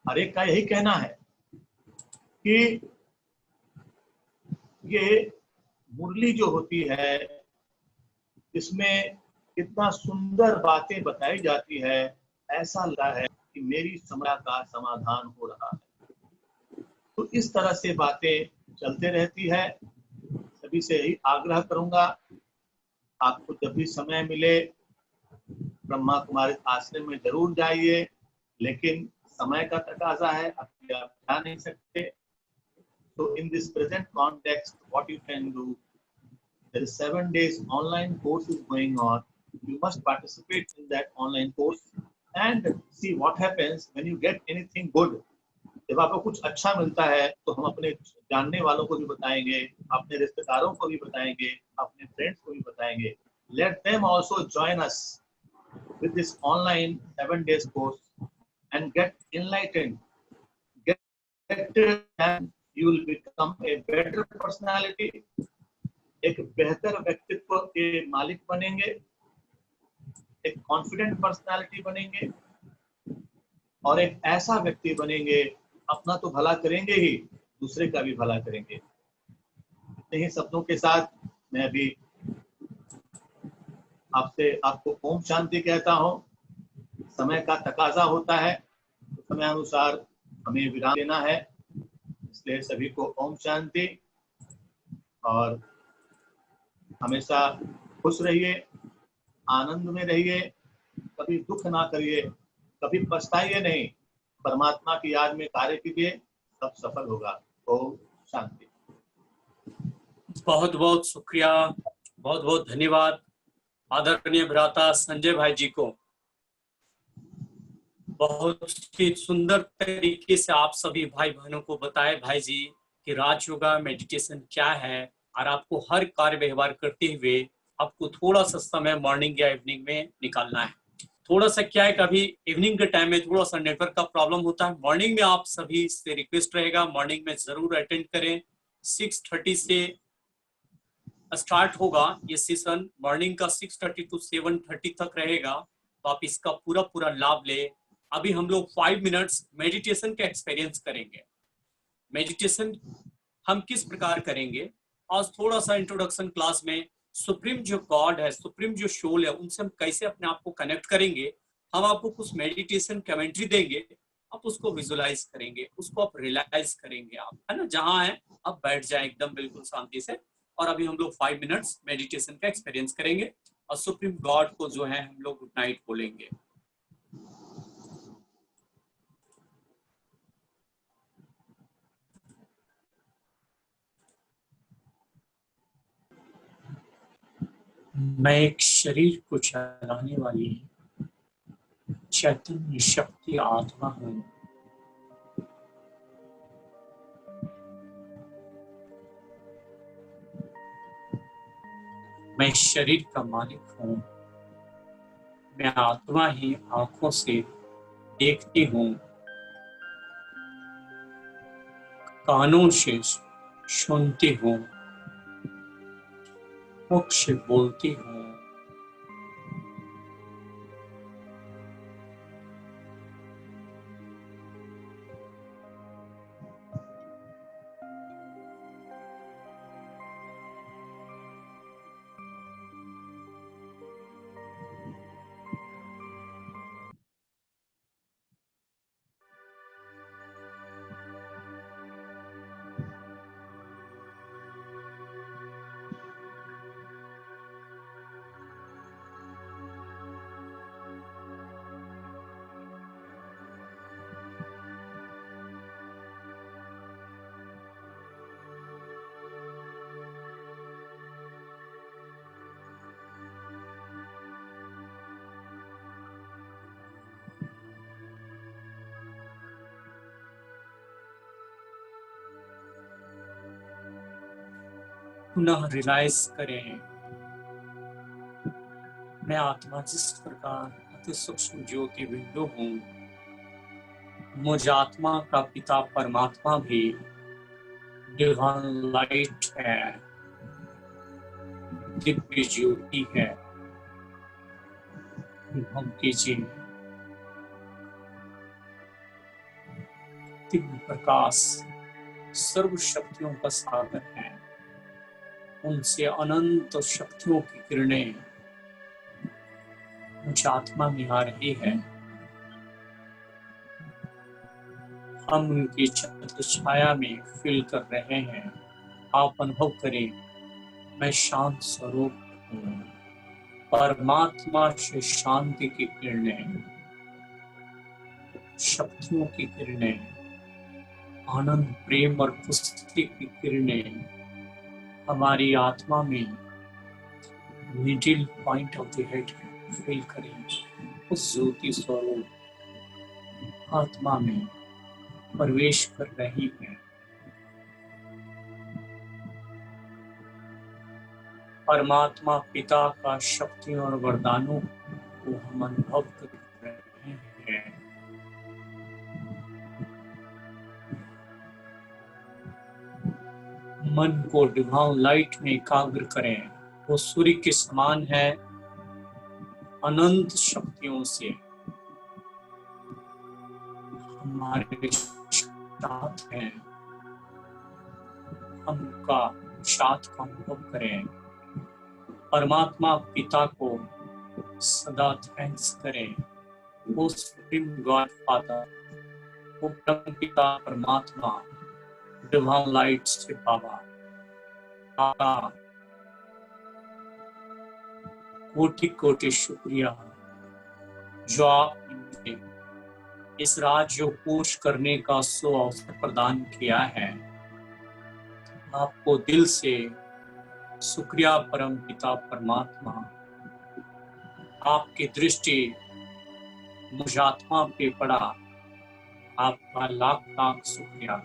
हर एक का यही कहना है कि ये मुरली जो होती है इसमें इतना सुंदर बातें बताई जाती है, ऐसा लगता है कि मेरी समस्या का समाधान हो रहा है। तो इस तरह से बातें चलते रहती है। सभी से यही आग्रह करूंगा, आपको जब भी समय मिले ब्रह्मा कुमारी आश्रम में जरूर जाइए, लेकिन समय का तकाजा है, अभी आप जा नहीं सकते। तो in this present context, what you can do, there is 7 days online course is going on. You must participate in that online course and see what happens when you get anything good. जब आपको कुछ अच्छा मिलता है तो हम अपने जानने वालों को भी बताएंगे, अपने रिश्तेदारों को भी बताएंगे, अपने फ्रेंड्स को भी बताएंगे. Let them also join us with this online 7 days course and get enlightened. Get you will become a better personality. एक बेहतर व्यक्तित्व के मालिक बनेंगे, एक कॉन्फिडेंट पर्सनालिटी बनेंगे और एक ऐसा व्यक्ति बनेंगे, अपना तो भला करेंगे ही, दूसरे का भी भला करेंगे. इतने ही सपनों के साथ मैं अभी आपको ओम शांति कहता हूँ. समय का तकाजा होता है, तो समय अनुसार हमें विराम देना है. इसलिए सभी को ओम शांति. और हमेशा खुश रहिए, आनंद में रहिए, कभी दुख ना करिए, कभी पछताइए नहीं. परमात्मा की याद में कार्य कीजिए, सब सफल होगा. ओम शांति. बहुत बहुत शुक्रिया, बहुत बहुत धन्यवाद आदरणीय भ्राता संजय भाई जी को. बहुत ही सुंदर तरीके से आप सभी भाई बहनों को बताए भाई जी कि राजयोगा मेडिटेशन क्या है, और आपको हर कार्य व्यवहार करते हुए आपको थोड़ा सा समय मॉर्निंग या इवनिंग में निकालना है. थोड़ा सा क्या है, कभी इवनिंग के टाइम में थोड़ा सा नेटवर्क का प्रॉब्लम होता है. मॉर्निंग में आप सभी से रिक्वेस्ट रहेगा, मॉर्निंग में जरूर अटेंड करें. 6:30 से स्टार्ट होगा ये सेशन. मॉर्निंग का 6:30 to 7:30 तक रहेगा, तो आप इसका पूरा लाभ ले. अभी हम लोग 5 मिनट्स मेडिटेशन का एक्सपीरियंस करेंगे. मेडिटेशन हम किस प्रकार करेंगे, आज थोड़ा सा इंट्रोडक्शन क्लास में सुप्रीम जो गॉड है, सुप्रीम जो सोल है, उनसे हम कैसे अपने आप को कनेक्ट करेंगे. हम आपको कुछ मेडिटेशन कमेंट्री देंगे, आप उसको विजुलाइज करेंगे, उसको आप रियलाइज करेंगे. आप है ना, जहां है आप बैठ जाए एकदम बिल्कुल शांति से. और अभी हम लोग 5 मिनट्स मेडिटेशन का एक्सपीरियंस करेंगे और सुप्रीम गॉड को जो है हम लोग गुड नाइट बोलेंगे. मैं एक शरीर को चलाने वाली चैतन्य शक्ति आत्मा हूं. मैं शरीर का मालिक हूं. मैं आत्मा ही आंखों से देखती हूं, कानों से सुनती हूं, मुख से बोलती हूँ. पुनः रियलाइज करें, मैं आत्मा जिस प्रकार अति सूक्ष्म ज्योति बिंदु हूँ, मुझ आत्मा का पिता परमात्मा भी डिवाइन लाइट है, दिव्य ज्योति है. हम कीजिए दिव्य प्रकाश सर्व शक्तियों का सागर है. उनसे अनंत शक्तियों की किरणें मुझ आत्मा में आ रही है, हम उनकी छत्र छाया में फील कर रहे हैं। आप अनुभव करें, मैं शांत स्वरूप हूँ। परमात्मा से शांति की किरणें, शक्तियों की किरणें, आनंद, प्रेम और खुशी की किरणें हमारी आत्मा में middle point of the head feel करें। उस ज्योति स्वरूप आत्मा में प्रवेश कर रही है। परमात्मा पिता का शक्ति और वरदानों को हम अनुभव कर रहे हैं। मन को डिवाइन लाइट में एकाग्र करें। वो सूर्य के समान है, अनंत शक्तियों से हमारे साथ हैं। हम उनका साथ का अनुभव करें। परमात्मा पिता को सदा थैंक्स करें। वो सुप्रीम गॉड फादर, वो परम पिता परमात्मा, डिवाइन लाइट से बाबा कोटि कोटि शुक्रिया जो आपने इस राज्य को पूर्ण करने का अवसर प्रदान किया है। आपको दिल से शुक्रिया परम पिता परमात्मा। आपकी दृष्टि मुझ आत्मा पे पड़ा, आपका लाख लाख शुक्रिया।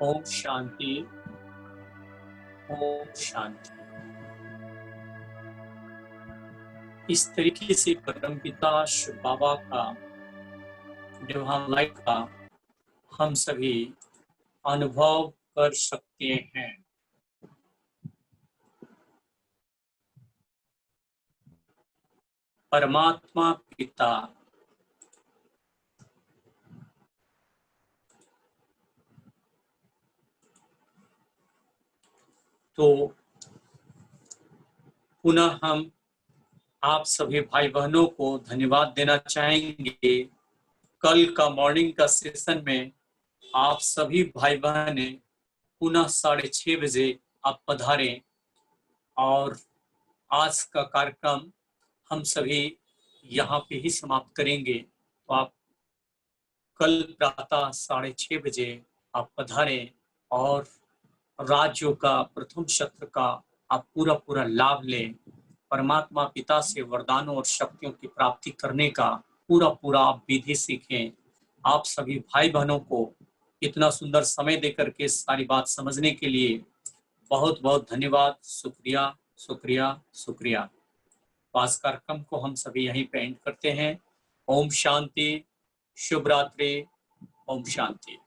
ओम शांति, ओम शांति। इस तरीके से परमपिता शिव बाबा का डिवाइन लाइट का हम सभी अनुभव कर सकते हैं। परमात्मा पिता तो पुनः हम आप सभी भाई बहनों को धन्यवाद देना चाहेंगे। कल का मॉर्निंग का सेशन में आप सभी भाई बहने पुनः 6:30 बजे आप पधारें और आज का कार्यक्रम हम सभी यहाँ पे ही समाप्त करेंगे। तो आप कल प्रातः 6:30 बजे आप पधारें और राज्यों का प्रथम सत्र का आप पूरा लाभ लें। परमात्मा पिता से वरदानों और शक्तियों की प्राप्ति करने का पूरा आप विधि सीखें। आप सभी भाई बहनों को इतना सुंदर समय देकर के सारी बात समझने के लिए बहुत बहुत धन्यवाद। शुक्रिया शुक्रिया शुक्रिया। आज कार्यक्रम को हम सभी यहीं पे एंड करते हैं। ओम शांति, शुभ रात्रि, ओम शांति।